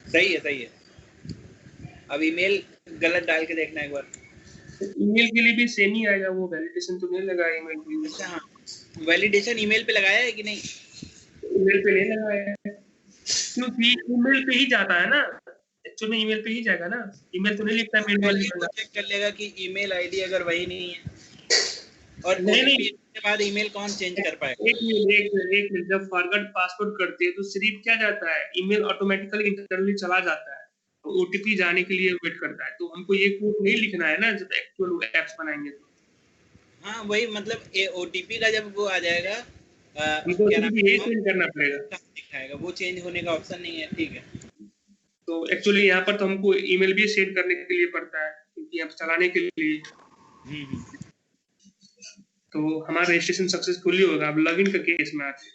सही है, सही है। अब ईमेल गलत डाल के देखना एक बार। ईमेल के लिए भी सेम ही आएगा, वो वैलिडेशन तो नहीं लगा ईमेल के लिए। अच्छा हाँ, वैलिडेशन ईमेल पे लगाया है कि नहीं? ईमेल पे नहीं लगाया है, क्योंकि ईमेल पे ही जाता है ना, एक्चुअल में ईमेल पे ही जाएगा ना, ईमेल तो नहीं लिखता है पहले मैन्युअली ही वो बंदा। चेक कर लेगा कि ईमेल आईडी अगर वही नहीं है, और नहीं ओटीपी नहीं, के बाद ईमेल कौन चेंज कर पाएगा? एक मिनट, जब फॉरवर्ड पासवर्ड करते हैं तो सिर्फ क्या जाता है, ईमेल ऑटोमेटिकली इंटरनली चला जाता है, तो ओटीपी जाने के लिए वेट करता है। तो हमको ये कोड नहीं लिखना है ना जब एक्चुअल एप्स बनाएंगे तो। हाँ वही, मतलब ओटीपी का जब वो आ जाएगा, हमको क्या नाम सिर्फ है, यही चेंज करना पड़ेगा। दिखाएगा, वो चेंज होने का ऑप्शन नहीं है। ठीक है। तो एक्चुअली यहाँ पर तो हमको ईमेल भी सेंड करने के लिए पड़ता है, क्योंकि आप चलाने के लिए। तो हमारा रजिस्ट्रेशन सक्सेसफुली होगा। अब लॉगिन का केस में आते हैं,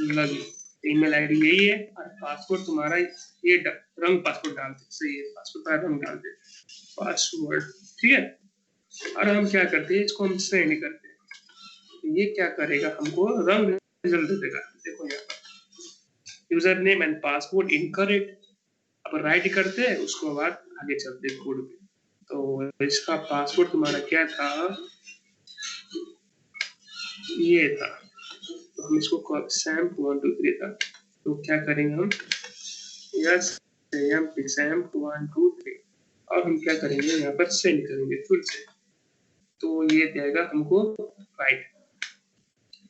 लॉगिन, ईमेल आईडी यही है और पासवर्ड तुम्हारा ये रंग पासवर्ड डालते, सही है, पासवर्ड का रंग डालते, पासवर्ड, ठीक है। और हम क्या करते हैं, इसको हम सेंड करते हैं। ये क्या करेगा, हमको रंग रिजल्ट दे देगा। देखो यहाँ पर user name and password incorrect, अब राइट करते हैं, उसको बाद आगे चलते हैं कोड पे। तो इसका पासवर्ड तुम्हारा क्या था, ये था, तो हम इसको सैम्प 1 2 3 था, तो क्या करेंगे हम, यस सैम्प 1 2 3, और हम क्या करेंगे यहाँ पर सेंड करेंगे फिर से। तो ये देगा हमको राइट,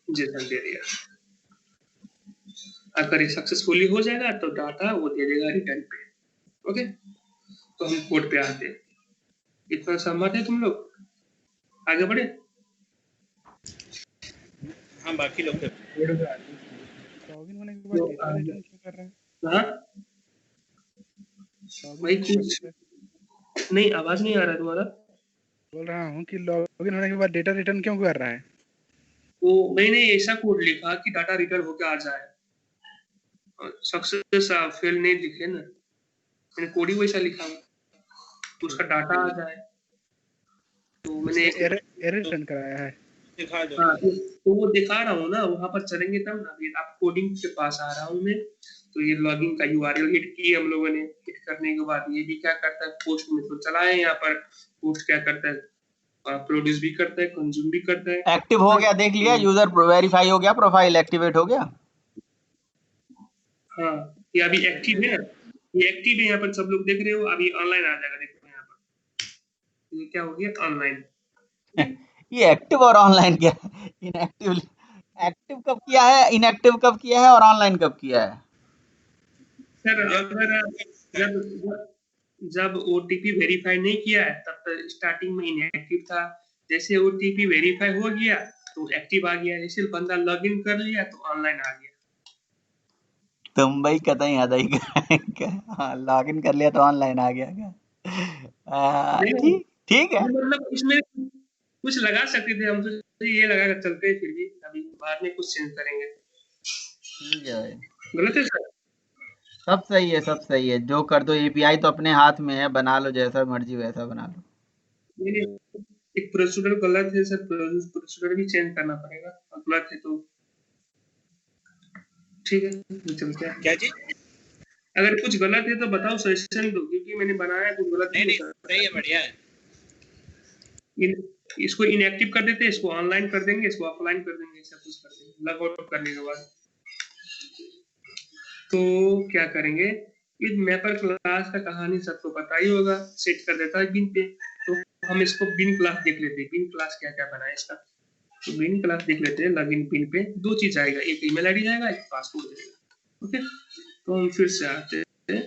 जेसन दे दिया। अगर ये सक्सेसफुली हो जाएगा तो डाटा वो दे देगा रिटर्न पे। ओके, तो हम कोड पे आते हैं। इतना सहमत है तुम लोग, आगे बढ़े? हाँ बाकी लोग लॉगिन होने के बाद तो डेटा रिटर्न क्यों कर रहा है? हाँ, लॉगिन वही होने के बाद कुछ डेटा, नहीं, आवाज नहीं आ रहा तुम्हारा। बोल रहा हूँ कि लॉगिन होने के बाद डेटा रिटर्न क्यों कर रहा है? तो मैंने ऐसा कोड लिखा कि डाटा रिटर्न होकर आ जाए, सक्सेस फेल नहीं लिखे ना, मैंने कोड ही वैसा लिखा तो उसका डाटा आ जाए। तो मैंने एरर रिटर्न कराया है। दिखा दो। हाँ, तो वो दिखा रहा हूँ ना, वहां पर चलेंगे तब ना। अभी आप कोडिंग के पास आ रहा हूँ मैं। तो ये लॉगिन का यूआरएल हिट किया हम लोगों ने, हिट करने के बाद ये भी क्या करता है, पोस्ट में तो चला है, यहाँ पर पोस्ट क्या करता है, प्रोड्यूस भी करता है, कंज्यूम भी करता है। एक्टिव हो गया, देख लिया, यूजर वेरीफाई हो गया, प्रोफाइल एक्टिवेट हो गया। हाँ, ये अभी एक्टिव है ना, ये एक्टिव है, यहाँ पर सब लोग देख रहे हो, अभी ऑनलाइन आ जाएगा, देखो यहाँ पर ये क्या हो गया, ऑनलाइन। ये एक्टिव और ऑनलाइन क्या है? इनएक्टिव, एक्टिव कब किया है, इनएक्टिव कब किया है, और ऑनलाइन कब किया है? सर अगर जब ओटीपी वेरीफाई नहीं किया है तब तक स्टार्टिंग में इनएक्टिव था, जैसे ओटीपी वेरीफाई हो गया तो एक्टिव आ गया, जैसे बंदा लॉगिन कर लिया तो ऑनलाइन आ गया। तुम भाई कतई हदई हाँ, लॉगिन कर लिया तो ऑनलाइन आ गया क्या? नहीं, ठीक ठीक है। मतलब इसमें कुछ लगा सकते थे हम, तो ये लगा कर चलते हैं, फिर भी अभी बाद में कुछ चेंज करेंगे। ठीक है भाई, गलत है सर? सब सही है, सब सही है। जो कर दो, एपीआई तो अपने हाथ में है, बना लो, जैसा मर्जी वैसा बना लो। ये एक प्रोसीजर गलत है सर, प्रोसीजर भी चेंज करना पड़ेगा, गलत है तो ठीक है तो चलते हैं। क्या चीज? अगर कुछ गलत है तो बताओ, सजेशन दो, क्योंकि मैंने बनाया कुछ गलत नहीं नहीं नहीं होता। सही है, बढ़िया है। इसको इनएक्टिव कर देते हैं, इसको ऑनलाइन कर देंगे, इसको ऑफलाइन कर देंगे, सब कुछ कर देंगे लॉग आउट करने के बाद। तो क्या करेंगे, इस मैपर क्लास का कहानी सबको पता ही होगा, सेट कर देता है बिन पे। तो हम इसको बिन क्लास देख लेते हैं, बिन क्लास क्या क्या बना है इसका। तो बिन क्लास देख लेते हैं, लॉगिन पिन पे दो चीज आएगा, एक ईमेल आईडी जाएगा, एक पासवर्ड जाएगा। ओके, तो हम फिर से आते हैं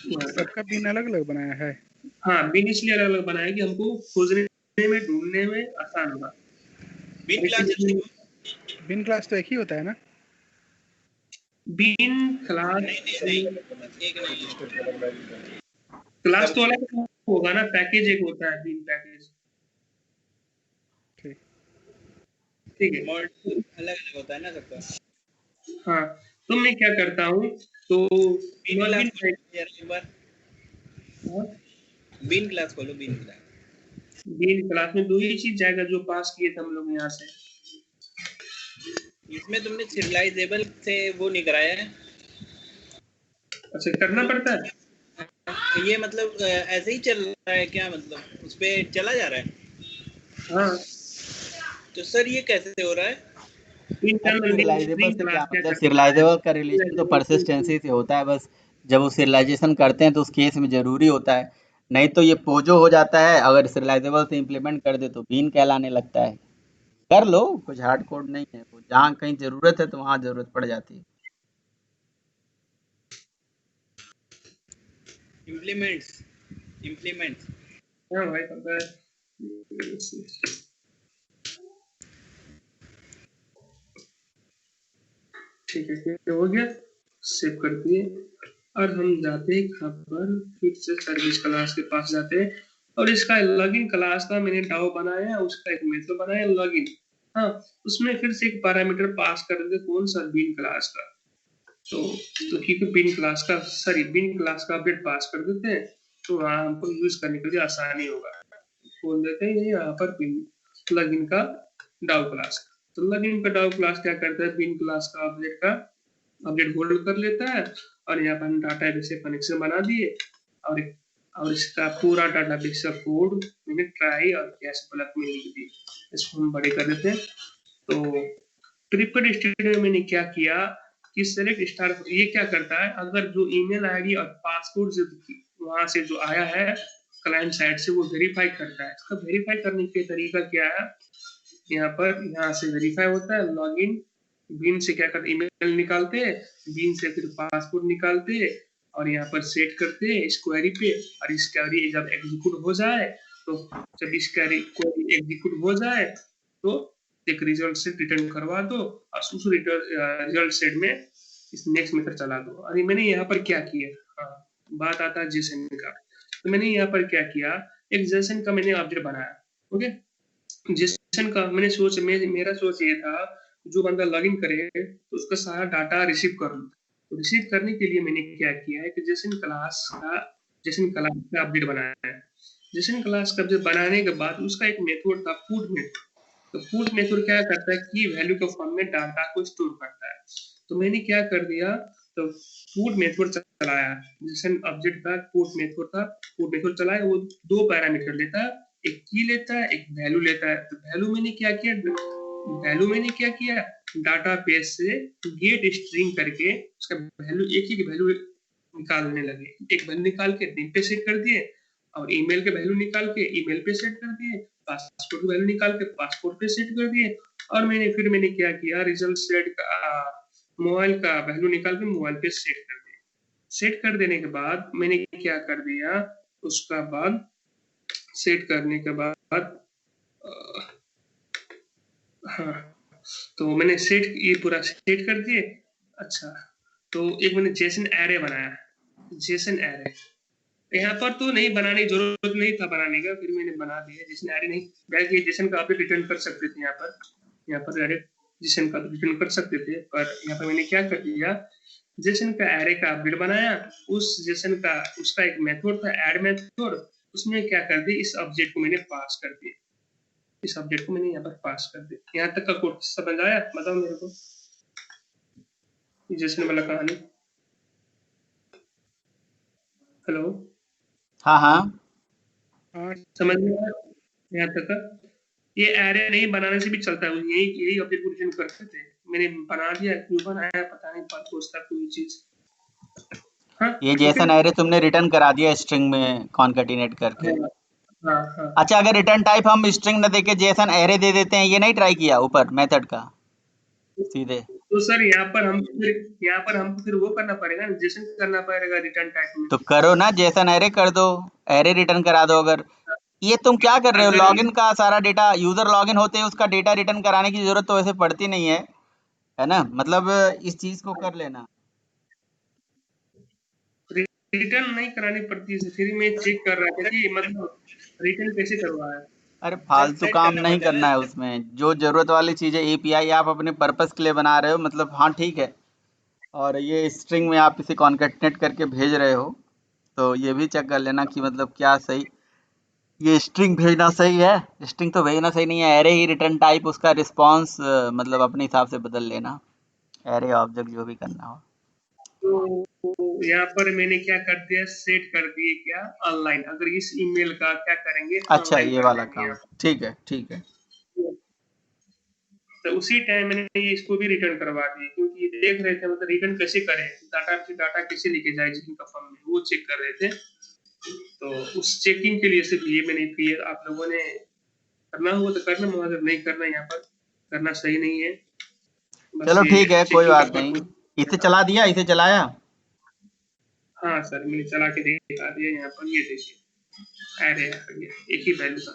वहाँ पर। सबका पिन अलग अलग बनाया है? हाँ, बिन इसलिए अलग अलग बनाया कि हमको खोजने में, ढूंढने में आसान होगा। बिन क्लास बिन क्लास तो एक ही होता है ना? बिन क्लास नहीं एक नहीं है। क्लास तो अलग होगा ना, पैकेज एक होता है बिन पैकेज। ठीक है, मॉडल अलग अलग होता है ना सबका। हाँ, तो मैं क्या करता हूँ, तो बिन लॉगिन क्लास एक बार बिन क्लास खोलो, बिन क्लास। बिन क्लास में दो ही चीज जाएगा जो पास किए थे हम लोग यहाँ से। इसमें तुमने सीरियलाइजेबल से वो नहीं कराया है? अच्छा, करना पड़ता है। ये मतलब ऐसे ही चल रहा है क्या, मतलब उस पे चला जा रहा है? हाँ, तो सर ये कैसे हो रहा है? सीरियलाइजेबल से क्या मतलब, सीरियलाइजेबल का रिलेशन तो परसिस्टेंसी से होता है बस। जब वो सीरियलाइजेशन करते हैं तो उस केस में जरूरी होता है, नहीं तो ये पोजो हो जाता है। अगर सीरियलाइजेबल से इम्प्लीमेंट कर दे तो बीन कहलाने लगता है। कर लो, कुछ हार्ड कोड नहीं है, जहाँ कहीं जरूरत है तो वहाँ जरूरत पड़ जाती है। इम्प्लीमेंट्स हाँ भाई, पता है। ठीक है, ये हो गया, सेव कर दिए। और हम जाते हैं खबर, फिर से सर्विस क्लास के पास जाते हैं, और इसका लॉगिन क्लास का मैंने डाउ बनाया, उसका एक मेथड बनाया लॉगिन। हाँ, उसमें फिर से एक पैरामीटर पास कर देते, कौन सा, बिन क्लास का। तो क्योंकि बिन क्लास का, सॉरी, बिन क्लास का अपडेट पास कर देते हैं, तो वहाँ हमको यूज करने के लिए आसानी होगा। खोल देते हैं यहाँ पर बिन लॉगिन का डाउ क्लास। तो लॉगिन का डाउ क्लास क्या करता है, बिन क्लास का अपडेट होल्ड कर लेता है, और यहाँ पर हम डाटाबेस से कनेक्शन बना दिए, और इसका पूरा डाटाबेस का कोड मैंने ट्राई और कैश ब्लॉक में लिख दी। इसको हम बड़े कर देते हैं। तो प्रीपेड स्टूडियो में मैंने क्या किया कि सेलेक्ट स्टार, ये क्या करता है, अगर जो ईमेल आईडी और पासवर्ड जो वहां से जो आया है क्लाइंट साइड से, वो वेरीफाई करता है। इसका वेरीफाई करने के तरीका क्या है, यहाँ से वेरीफाई होता है लॉगिन। बिन से क्या करते, ईमेल निकालते हैं, बिन से फिर पासवर्ड निकालते हैं, और यहाँ पर सेट करते हैं इस क्वेरी पे। और इस क्वेरी जब एग्जीक्यूट हो जाए, तो जब इस क्वेरी एग्जीक्यूट हो जाए तो एक रिजल्ट सेट रिटर्न करवा दो, और उस रिजल्ट सेट में इस नेक्स्ट मेथड चला दो। अरे मैंने यहाँ पर क्या किया, हाँ, बात आता है जेसन का। तो मैंने यहाँ पर क्या किया, एक जेसन का मैंने ऑब्जेक्ट बनाया। ओके, जेसन का मैंने मेरा सोच ये था, जो बंदा लॉगिन करे तो उसका सारा डाटा रिसीव कर लूं। तो रिसीव करने के लिए मैंने क्या किया है कि जेसन क्लास का अपडेट बनाया है। जेसन क्लास का अपडेट बनाने के बाद उसका एक मेथड था पुट मेथड। तो पुट मेथड क्या करता है कि वैल्यू के फॉर्म में डाटा को स्टोर करता है। तो मैंने क्या कर दिया, तो पुट मेथड चलाया, जेसन ऑब्जेक्ट का पुट मेथड चलाया। वो दो पैरामीटर लेता है, एक की लेता है, एक वैल्यू लेता है। तो वैल्यू मैंने क्या किया, डाटाबेस से गेट स्ट्रिंग करके उसका वैल्यू, एक ही वैल्यू निकालने लगे। एक वैल्यू निकाल के नेम पे सेट कर दिए, और ईमेल के वैल्यू निकाल के ईमेल पे सेट कर दिए, पासवर्ड की वैल्यू निकाल के पासवर्ड पे सेट कर दिए। और मैंने क्या किया, रिजल्ट सेट का मोबाइल का वैल्यू निकाल के मोबाइल पे सेट कर दिया। सेट कर देने के बाद मैंने क्या कर दिया, उसका बाद सेट करने के बाद हाँ, तो मैंने ये पूरा सेट कर दिए। अच्छा, तो एक मैंने जेसन एरे बनाया, जेसन एरे। यहाँ पर तो नहीं बनाने की जरूरत नहीं था बनाने का, फिर मैंने बना दिया जेसन एरे। नहीं, वैसे जेसन का आप रिटर्न कर सकते थे, यहाँ पर डायरेक्ट जेसन का रिटर्न कर सकते थे, पर यहाँ पर मैंने क्या कर दिया, जेसन का एरे का अपडेट बनाया। उस जेसन का उसका एक मेथड था ऐड मेथड, उसमें क्या कर दिया, इस ऑब्जेक्ट को मैंने पास कर दिया, इस ऑब्जेक्ट को मैंने यहाँ पर पास कर दिया। यहाँ तक का कोड समझ आया? बताओ मेरे को, जिसने वाला कहानी। हेलो, हाँ हाँ हाँ समझ में आया यहाँ तक का? ये एरे नहीं बनाने से भी चलता है, यही यही ऑब्जेक्ट को रिटर्न करते थे। मैंने बना दिया, क्यों बनाया पता नहीं, पर सोचता कोई चीज। हाँ ये ठीक है। जेसन एरे तुमने रिटर्न करा दिया स्ट्रिंग में कॉन्केटिनेट करके। हाँ हाँ हाँ। अच्छा, अगर रिटर्न टाइप हम स्ट्रिंग न देके जेसन एरे दे देते हैं, ये नहीं ट्राई किया ऊपर मेथड का सीधे? तो सर यहाँ पर हमको फिर वो करना पड़ेगा, जेसन करना पड़ेगा रिटर्न टाइप में। तो करो ना, जेसन एरे कर दो, एरे रिटर्न करा दो। अगर ये तुम क्या कर रहे हो, अगर लॉगिन का सारा डेटा, यूजर लॉगिन होते ही उसका डेटा रिटर्न कराने की जरूरत तो वैसे पड़ती नहीं है ना? मतलब इस चीज को कर लेना। रिटर्न नहीं करानी पड़ती है, फिर मैं चेक कर रहा था कि मतलब रिटर्न कैसे करवाया। अरे सब फालतू सेट काम करना नहीं पड़ता है करना है ना। उसमें, जो जरूरत वाली चीजें एपीआई आप अपने पर्पस के लिए बना रहे हो, मतलब हाँ ठीक है। और ये स्ट्रिंग में आप इसे कॉन्केटनेट करके भेज रहे हो, तो ये भी चेक कर लेना कि मतलब क्या सही, ये स्ट्रिंग भेजना सही है। स्ट्रिंग तो भेजना सही नहीं है, एरे ही रिटर्न टाइप, उसका रिस्पॉन्स मतलब अपने हिसाब से बदल लेना, एरे ऑब्जेक्ट जो भी करना हो। तो यहाँ पर मैंने क्या कर दिया, सेट कर दिए क्या, ऑनलाइन। अगर इस ईमेल का क्या करेंगे, अच्छा, ऑनलाइन ये कर वाला देंगे काम, यहाँ ठीक है ठीक है। पर। तो उसी टाइम मैंने इसको भी रिटर्न करवा दिया, क्योंकि देख रहे थे मतलब रिटर्न कैसे करें, डाटा कैसे लेके जाए जिनका फॉर्म में, वो चेक कर रहे थे। तो उस चेकिंग के लिए सिर्फ ये मैंने किया। आप लोगों ने करना होगा तो करना, मगर नहीं करना, यहाँ पर करना सही नहीं है। बस चलो ये ठीक है, कोई चेकिंग का बात नहीं। पर्पज। इसे चला दिया, इसे चलाया। हाँ सर, मैंने चला के दिखा दिया। यहाँ पर ये देखिए, अरे आ गया, एक ही वैल्यू था।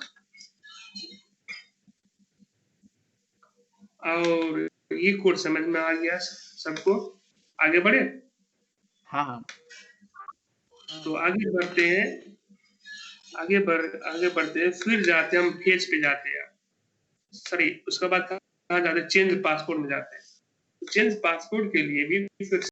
और ये कोड समझ में आ गया सबको? आगे बढ़े? हाँ हाँ तो आगे बढ़ते हैं, आगे बढ़ते हैं, फिर जाते हैं हम फेज पे जाते हैं। सॉरी, उसके बाद कहाँ जाते हैं, चेंज पासपोर्ट में जाते हैं। चेंज पासपोर्ट के लिए भी फिर